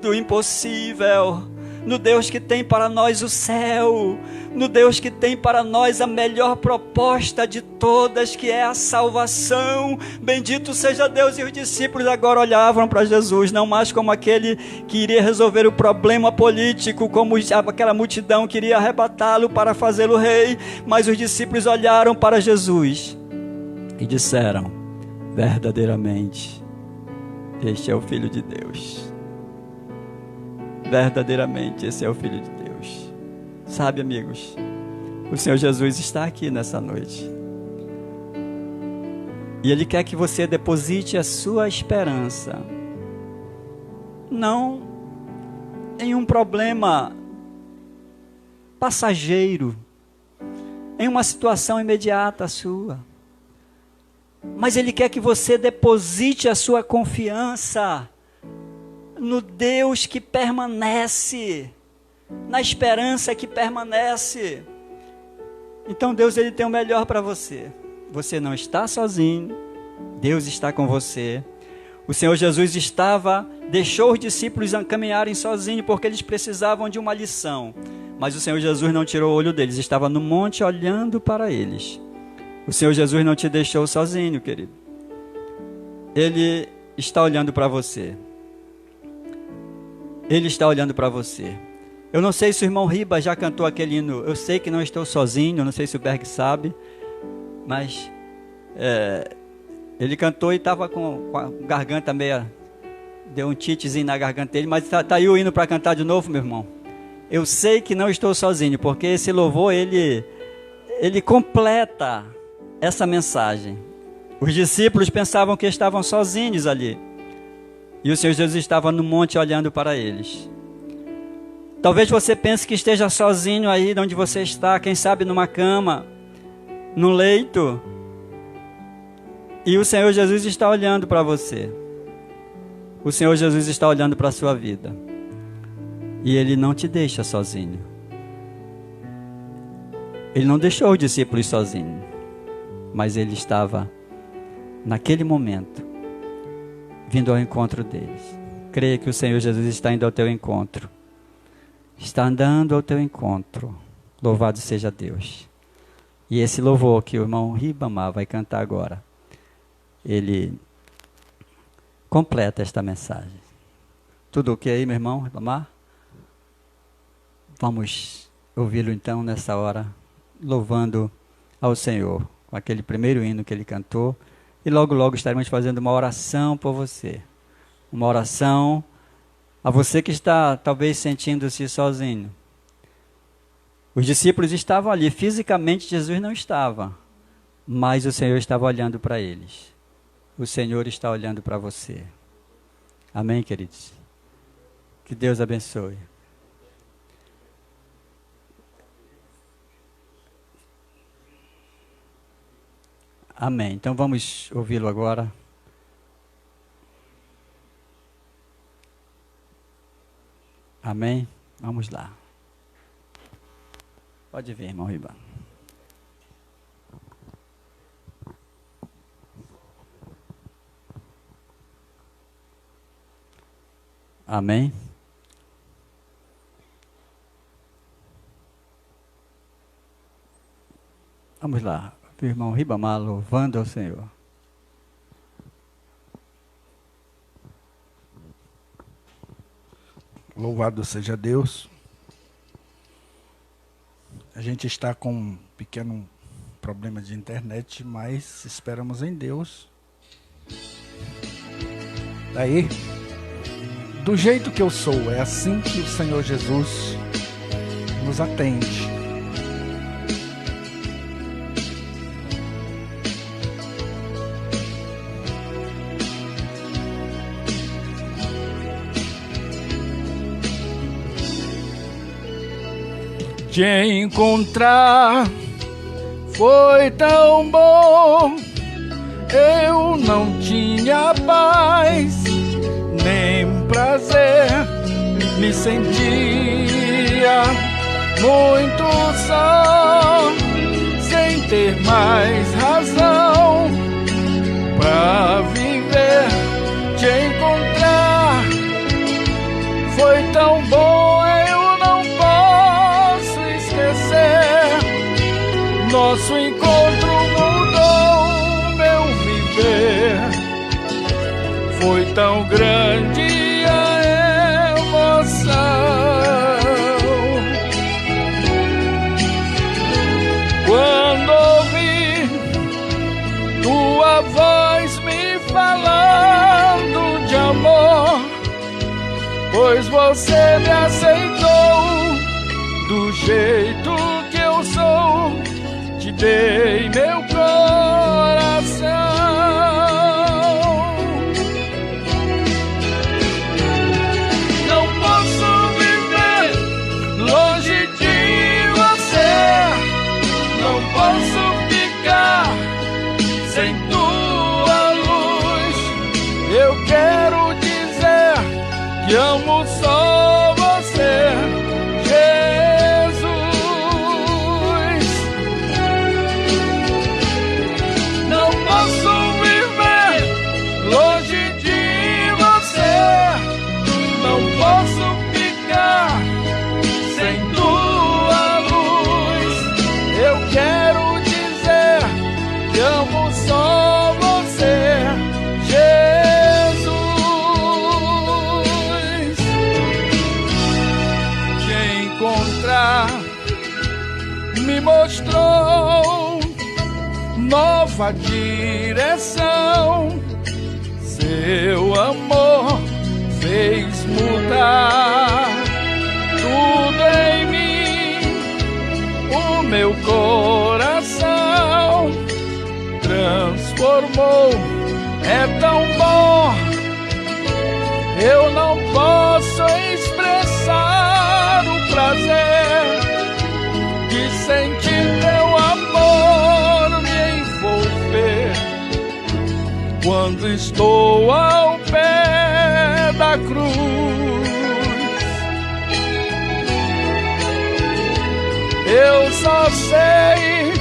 do impossível, no Deus que tem para nós o céu, no Deus que tem para nós a melhor proposta de todas, que é a salvação. Bendito seja Deus. E os discípulos agora olhavam para Jesus, não mais como aquele que iria resolver o problema político, como aquela multidão queria arrebatá-lo para fazê-lo rei, mas os discípulos olharam para Jesus e disseram: verdadeiramente, este é o Filho de Deus. Verdadeiramente, esse é o Filho de Deus. Sabe, amigos, o Senhor Jesus está aqui nessa noite. E Ele quer que você deposite a sua esperança, não em um problema passageiro, em uma situação imediata sua, mas Ele quer que você deposite a sua confiança no Deus que permanece, na esperança que permanece. Então Deus, Ele tem o melhor para você. Você não está sozinho, Deus está com você. O Senhor Jesus deixou os discípulos caminharem sozinhos, porque eles precisavam de uma lição. Mas o Senhor Jesus não tirou o olho deles, estava no monte olhando para eles. O Senhor Jesus não te deixou sozinho, querido. Ele está olhando para você. Ele está olhando para você. Eu não sei se o irmão Riba já cantou aquele hino, Eu Sei Que Não Estou Sozinho, não sei se o Berg sabe, mas ele cantou e estava com a garganta meia, deu um titezinho na garganta dele, mas tá aí o hino para cantar de novo, meu irmão. Eu sei que não estou sozinho, porque esse louvor, ele completa essa mensagem. Os discípulos pensavam que estavam sozinhos ali, e o Senhor Jesus estava no monte olhando para eles. Talvez você pense que esteja sozinho aí onde você está, quem sabe numa cama, num leito, e o Senhor Jesus está olhando para você. O Senhor Jesus está olhando para a sua vida, e Ele não te deixa sozinho. Ele não deixou os discípulos sozinhos, mas Ele estava naquele momento vindo ao encontro deles. Creia que o Senhor Jesus está indo ao teu encontro. Está andando ao teu encontro. Louvado seja Deus. E esse louvor que o irmão Ribamar vai cantar agora, ele completa esta mensagem. Tudo ok aí, meu irmão Ribamar? Vamos ouvi-lo então nessa hora, louvando ao Senhor, com aquele primeiro hino que ele cantou. E logo, logo estaremos fazendo uma oração por você. Uma oração a você que está talvez sentindo-se sozinho. Os discípulos estavam ali, fisicamente Jesus não estava, mas o Senhor estava olhando para eles. O Senhor está olhando para você. Amém, queridos? Que Deus abençoe. Amém. Então vamos ouvi-lo agora. Amém? Vamos lá. Pode vir, irmão Riba. Amém? Vamos lá. O irmão Ribamar louvando ao Senhor. Louvado seja Deus. A gente está com um pequeno problema de internet, mas esperamos em Deus. Daí, do jeito que eu sou, é assim que o Senhor Jesus nos atende. Te encontrar foi tão bom, eu não tinha paz, nem prazer, me senti muitos são sem ter mais razão pra viver, te encontrar. Foi tão bom, eu não posso esquecer. Nosso encontro mudou meu viver. Foi tão grande a emoção. Quando ouvi tua voz me falando de amor, pois você me aceitou do jeito que eu sou, te dei meu coração. Não posso viver longe de você, não posso ficar sem tua luz. Eu quero dizer que amo só você, Jesus. Não posso viver longe de você, não posso ficar sem tua luz. Eu quero dizer que amo só você, Jesus. Te encontrar me mostrou nova direção. Seu amor fez mudar tudo em mim. O meu coração transformou. É tão bom, eu não posso expressar o prazer de sentir teu amor me envolver. Quando estou ao pé da cruz, eu só sei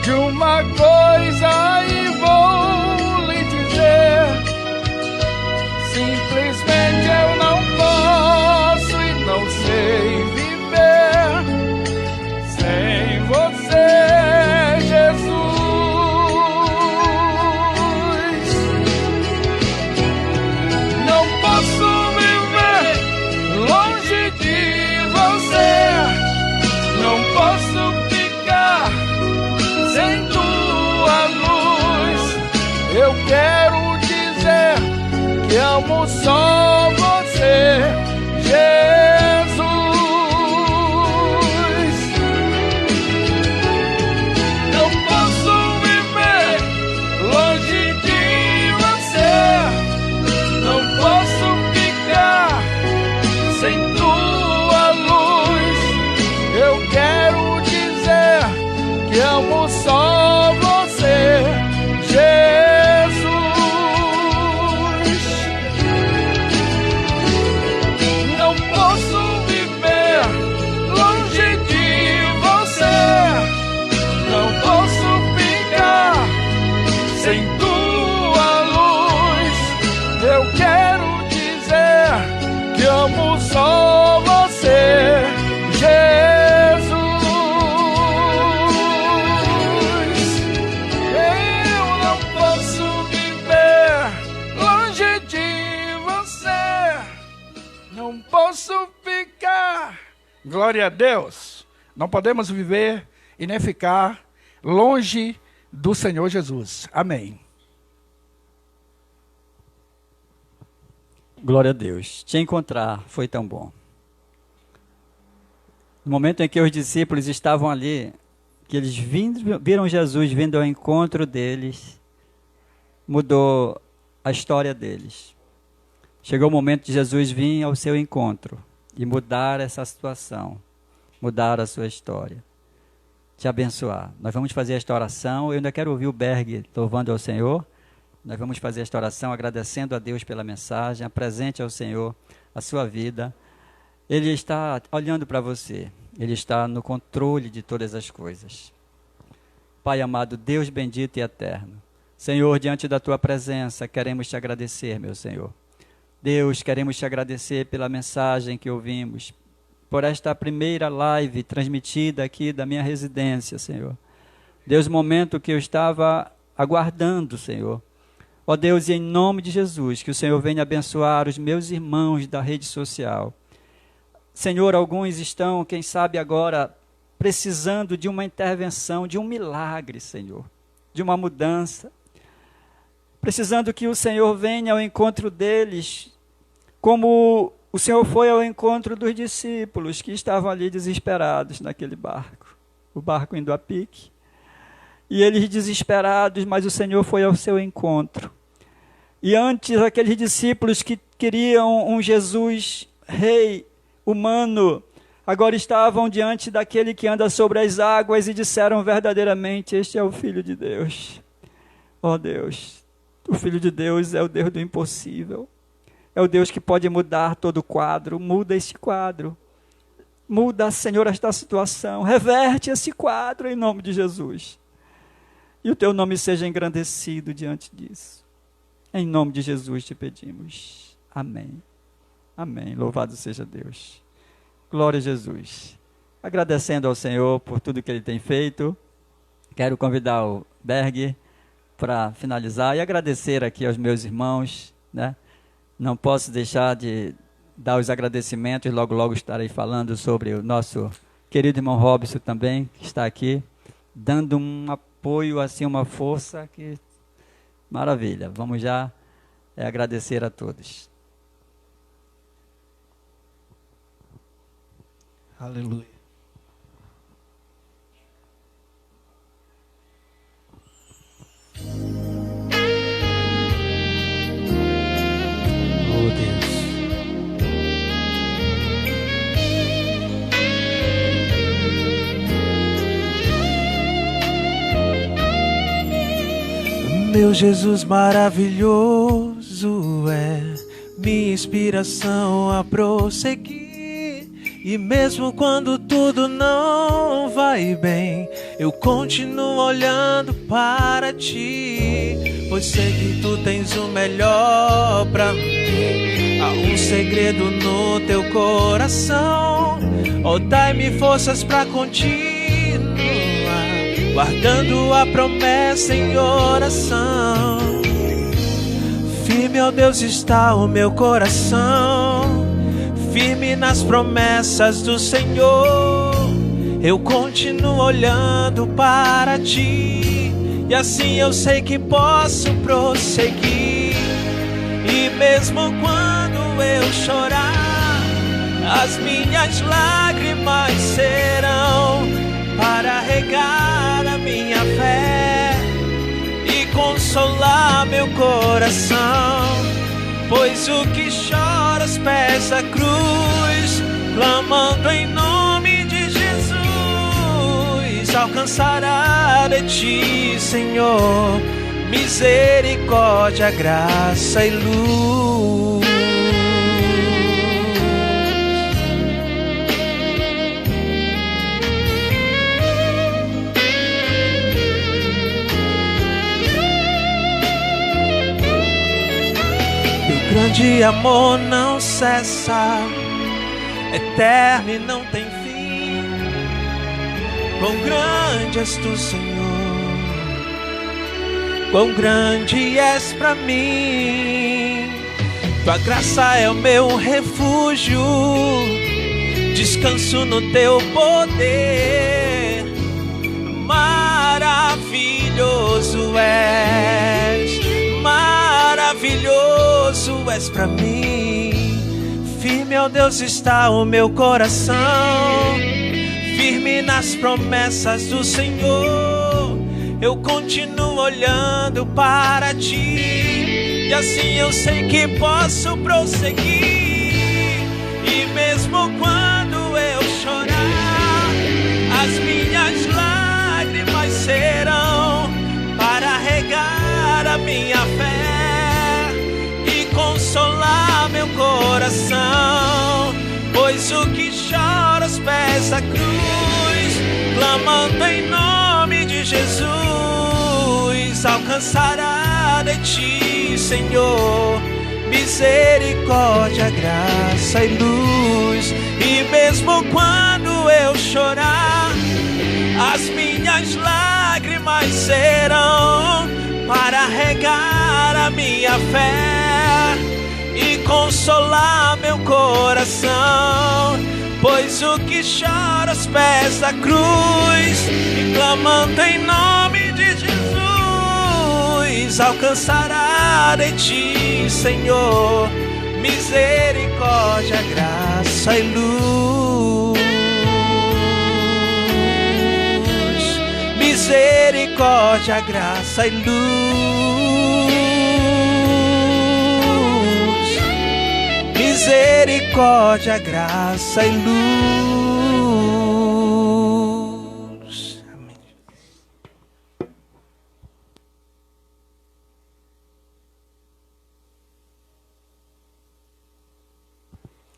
de uma coisa e vou lhe dizer: simplesmente eu não posso e não sei viver sem você, Jesus. Não posso viver longe de você, não posso ficar sem tua luz. Eu quero dizer que amo só você, Jesus. Não posso viver longe de você, não posso ficar sem tua luz. Eu quero dizer que amo só você, Jesus. Não posso viver longe de você, não posso ficar sem tua luz. Eu quero dizer que amo só você, Jesus. Eu não posso viver longe de você, não posso ficar. Glória a Deus. Não podemos viver e nem ficar longe do Senhor Jesus. Amém. Glória a Deus. Te encontrar foi tão bom. No momento em que os discípulos estavam ali, que eles viram Jesus vindo ao encontro deles, mudou a história deles. Chegou o momento de Jesus vir ao seu encontro e mudar essa situação, mudar a sua história, te abençoar. Nós vamos fazer esta oração. Eu ainda quero ouvir o Berg louvando ao Senhor. Nós vamos fazer esta oração agradecendo a Deus pela mensagem. Apresente ao Senhor a sua vida. Ele está olhando para você. Ele está no controle de todas as coisas. Pai amado, Deus bendito e eterno, Senhor, diante da Tua presença, queremos Te agradecer, meu Senhor. Deus, queremos Te agradecer pela mensagem que ouvimos, por esta primeira live transmitida aqui da minha residência, Senhor. Deus, momento que eu estava aguardando, Senhor. Ó Deus, e em nome de Jesus, que o Senhor venha abençoar os meus irmãos da rede social. Senhor, alguns estão, quem sabe agora, precisando de uma intervenção, de um milagre, Senhor, de uma mudança. Precisando que o Senhor venha ao encontro deles, como o Senhor foi ao encontro dos discípulos que estavam ali desesperados naquele barco, o barco indo a pique. E eles desesperados, mas o Senhor foi ao seu encontro. E antes, aqueles discípulos que queriam um Jesus rei, humano, agora estavam diante daquele que anda sobre as águas e disseram verdadeiramente: este é o Filho de Deus. Ó Deus, o Filho de Deus é o Deus do impossível. É o Deus que pode mudar todo o quadro. Muda esse quadro. Muda, Senhor, esta situação. Reverte esse quadro em nome de Jesus. E o Teu nome seja engrandecido diante disso. Em nome de Jesus te pedimos. Amém. Amém. Louvado seja Deus. Glória a Jesus. Agradecendo ao Senhor por tudo que Ele tem feito, quero convidar o Berg para finalizar e agradecer aqui aos meus irmãos, né? Não posso deixar de dar os agradecimentos, logo estarei falando sobre o nosso querido irmão Robson também, que está aqui, dando um apoio, assim, uma força que... Maravilha. Vamos já agradecer a todos. Aleluia. Oh Deus. Meu Jesus maravilhoso é minha inspiração a prosseguir. E mesmo quando tudo não vai bem, eu continuo olhando para Ti, pois sei que Tu tens o melhor pra mim. Há um segredo no Teu coração, oh, dai-me forças pra continuar, guardando a promessa em oração. Firme, ó Deus, está o meu coração, firme nas promessas do Senhor. Eu continuo olhando para Ti, e assim eu sei que posso prosseguir. E mesmo quando eu chorar, as minhas lágrimas serão para regar a minha fé e consolar meu coração. Pois o que chora aos pés da cruz, clamando em nome de Jesus, alcançará de Ti, Senhor, misericórdia, graça e luz. Grande amor não cessa, eterno e não tem fim. Quão grande és Tu, Senhor, quão grande és pra mim. Tua graça é o meu refúgio, descanso no Teu poder. Maravilhoso és, maravilhoso és pra mim. Firme, ó Deus, está o meu coração, firme nas promessas do Senhor. Eu continuo olhando para Ti, e assim eu sei que posso prosseguir. E mesmo quando eu chorar, as minhas lágrimas serão para regar a minha fé e consolar meu coração. Pois pois o que chora aos pés da cruz, clamando em nome de Jesus, alcançará de ti, Senhor, misericórdia, graça e luz. E mesmo quando eu chorar, as minhas lágrimas serão para regar a minha fé e consolar meu coração, pois o que chora aos pés da cruz, e clamando em nome de Jesus, alcançará de ti, Senhor, misericórdia, graça e luz. Misericórdia, graça e luz. Misericórdia, graça e luz. Amém.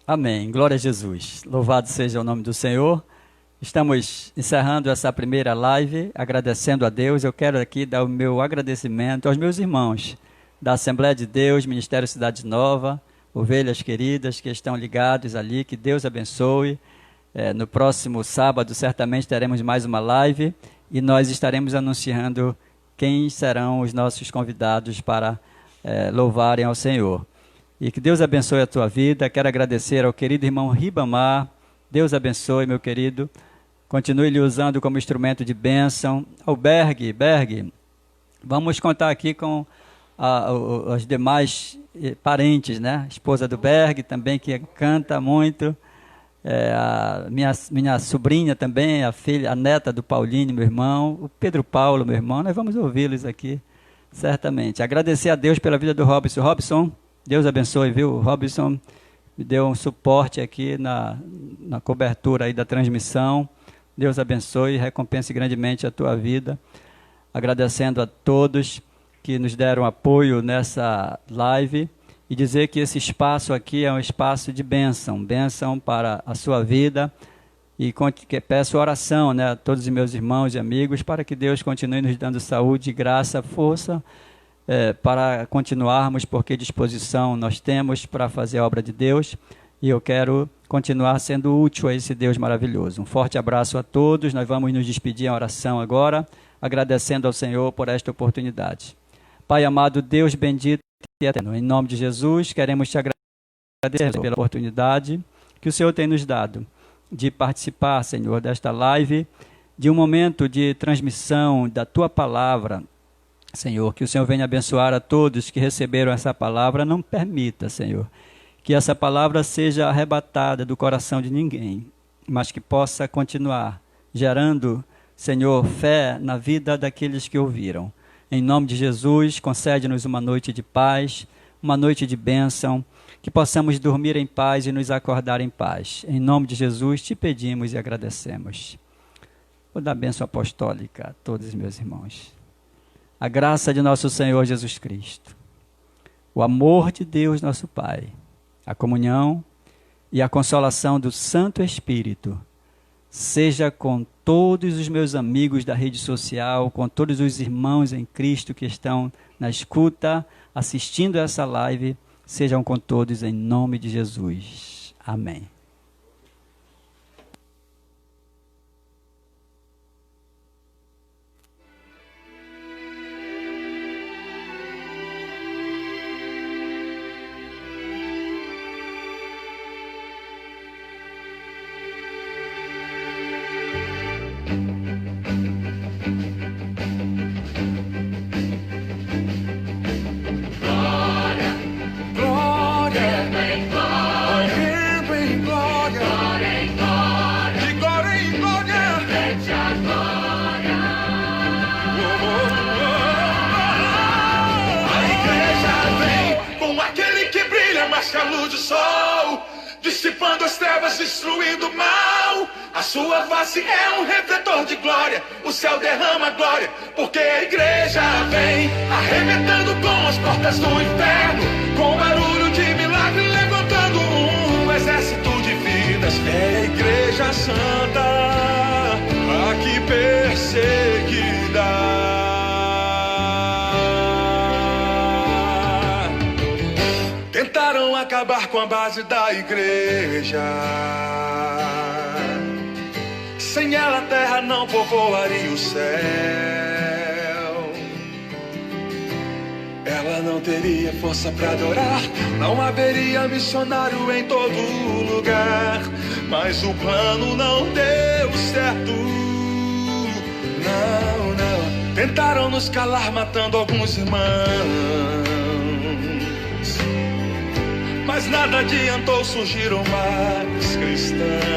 Amém. Glória a Jesus. Louvado seja o nome do Senhor. Estamos encerrando essa primeira live, agradecendo a Deus. Eu quero aqui dar o meu agradecimento aos meus irmãos da Assembleia de Deus, Ministério Cidade Nova, ovelhas queridas que estão ligados ali, que Deus abençoe. No próximo sábado, certamente, teremos mais uma live e nós estaremos anunciando quem serão os nossos convidados para louvarem ao Senhor. E que Deus abençoe a tua vida. Quero agradecer ao querido irmão Ribamar. Deus abençoe, meu querido. Continue lhe usando como instrumento de bênção. Ao Berg, vamos contar aqui com os demais parentes, né? A esposa do Berg também, que canta muito. A minha sobrinha também, a neta do Paulinho, meu irmão. O Pedro Paulo, meu irmão. Nós vamos ouvi-los aqui, certamente. Agradecer a Deus pela vida do Robson. Robson, Deus abençoe, viu? O Robson me deu um suporte aqui na cobertura aí da transmissão. Deus abençoe e recompense grandemente a tua vida. Agradecendo a todos que nos deram apoio nessa live e dizer que esse espaço aqui é um espaço de bênção para a sua vida. E peço oração, né, a todos os meus irmãos e amigos para que Deus continue nos dando saúde, graça, força para continuarmos, porque disposição nós temos para fazer a obra de Deus. E eu quero continuar sendo útil a esse Deus maravilhoso. Um forte abraço a todos. Nós vamos nos despedir em oração agora, agradecendo ao Senhor por esta oportunidade. Pai amado, Deus bendito e eterno, em nome de Jesus, queremos te agradecer pela oportunidade que o Senhor tem nos dado de participar, Senhor, desta live, de um momento de transmissão da Tua Palavra. Senhor, que o Senhor venha abençoar a todos que receberam essa palavra. Não permita, Senhor, que essa palavra seja arrebatada do coração de ninguém, mas que possa continuar gerando, Senhor, fé na vida daqueles que ouviram. Em nome de Jesus, concede-nos uma noite de paz, uma noite de bênção, que possamos dormir em paz e nos acordar em paz. Em nome de Jesus, te pedimos e agradecemos. Vou dar bênção apostólica a todos os meus irmãos. A graça de nosso Senhor Jesus Cristo, o amor de Deus nosso Pai, a comunhão e a consolação do Santo Espírito seja com todos os meus amigos da rede social, com todos os irmãos em Cristo que estão na escuta, assistindo essa live, sejam com todos em nome de Jesus. Amém. Dissipando as trevas, destruindo o mal. A sua face é um refletor de glória. O céu derrama glória, porque a igreja vem arrebentando com as portas do inferno, com barulho de milagre, levantando um exército de vidas tentaram acabar com a base da igreja. Sem ela a terra não povoaria o céu. Ela não teria força para adorar, não haveria missionário em todo lugar. Mas o plano não deu certo. Não, não. Tentaram nos calar matando alguns irmãos, mas nada adiantou, surgiram mais cristãos.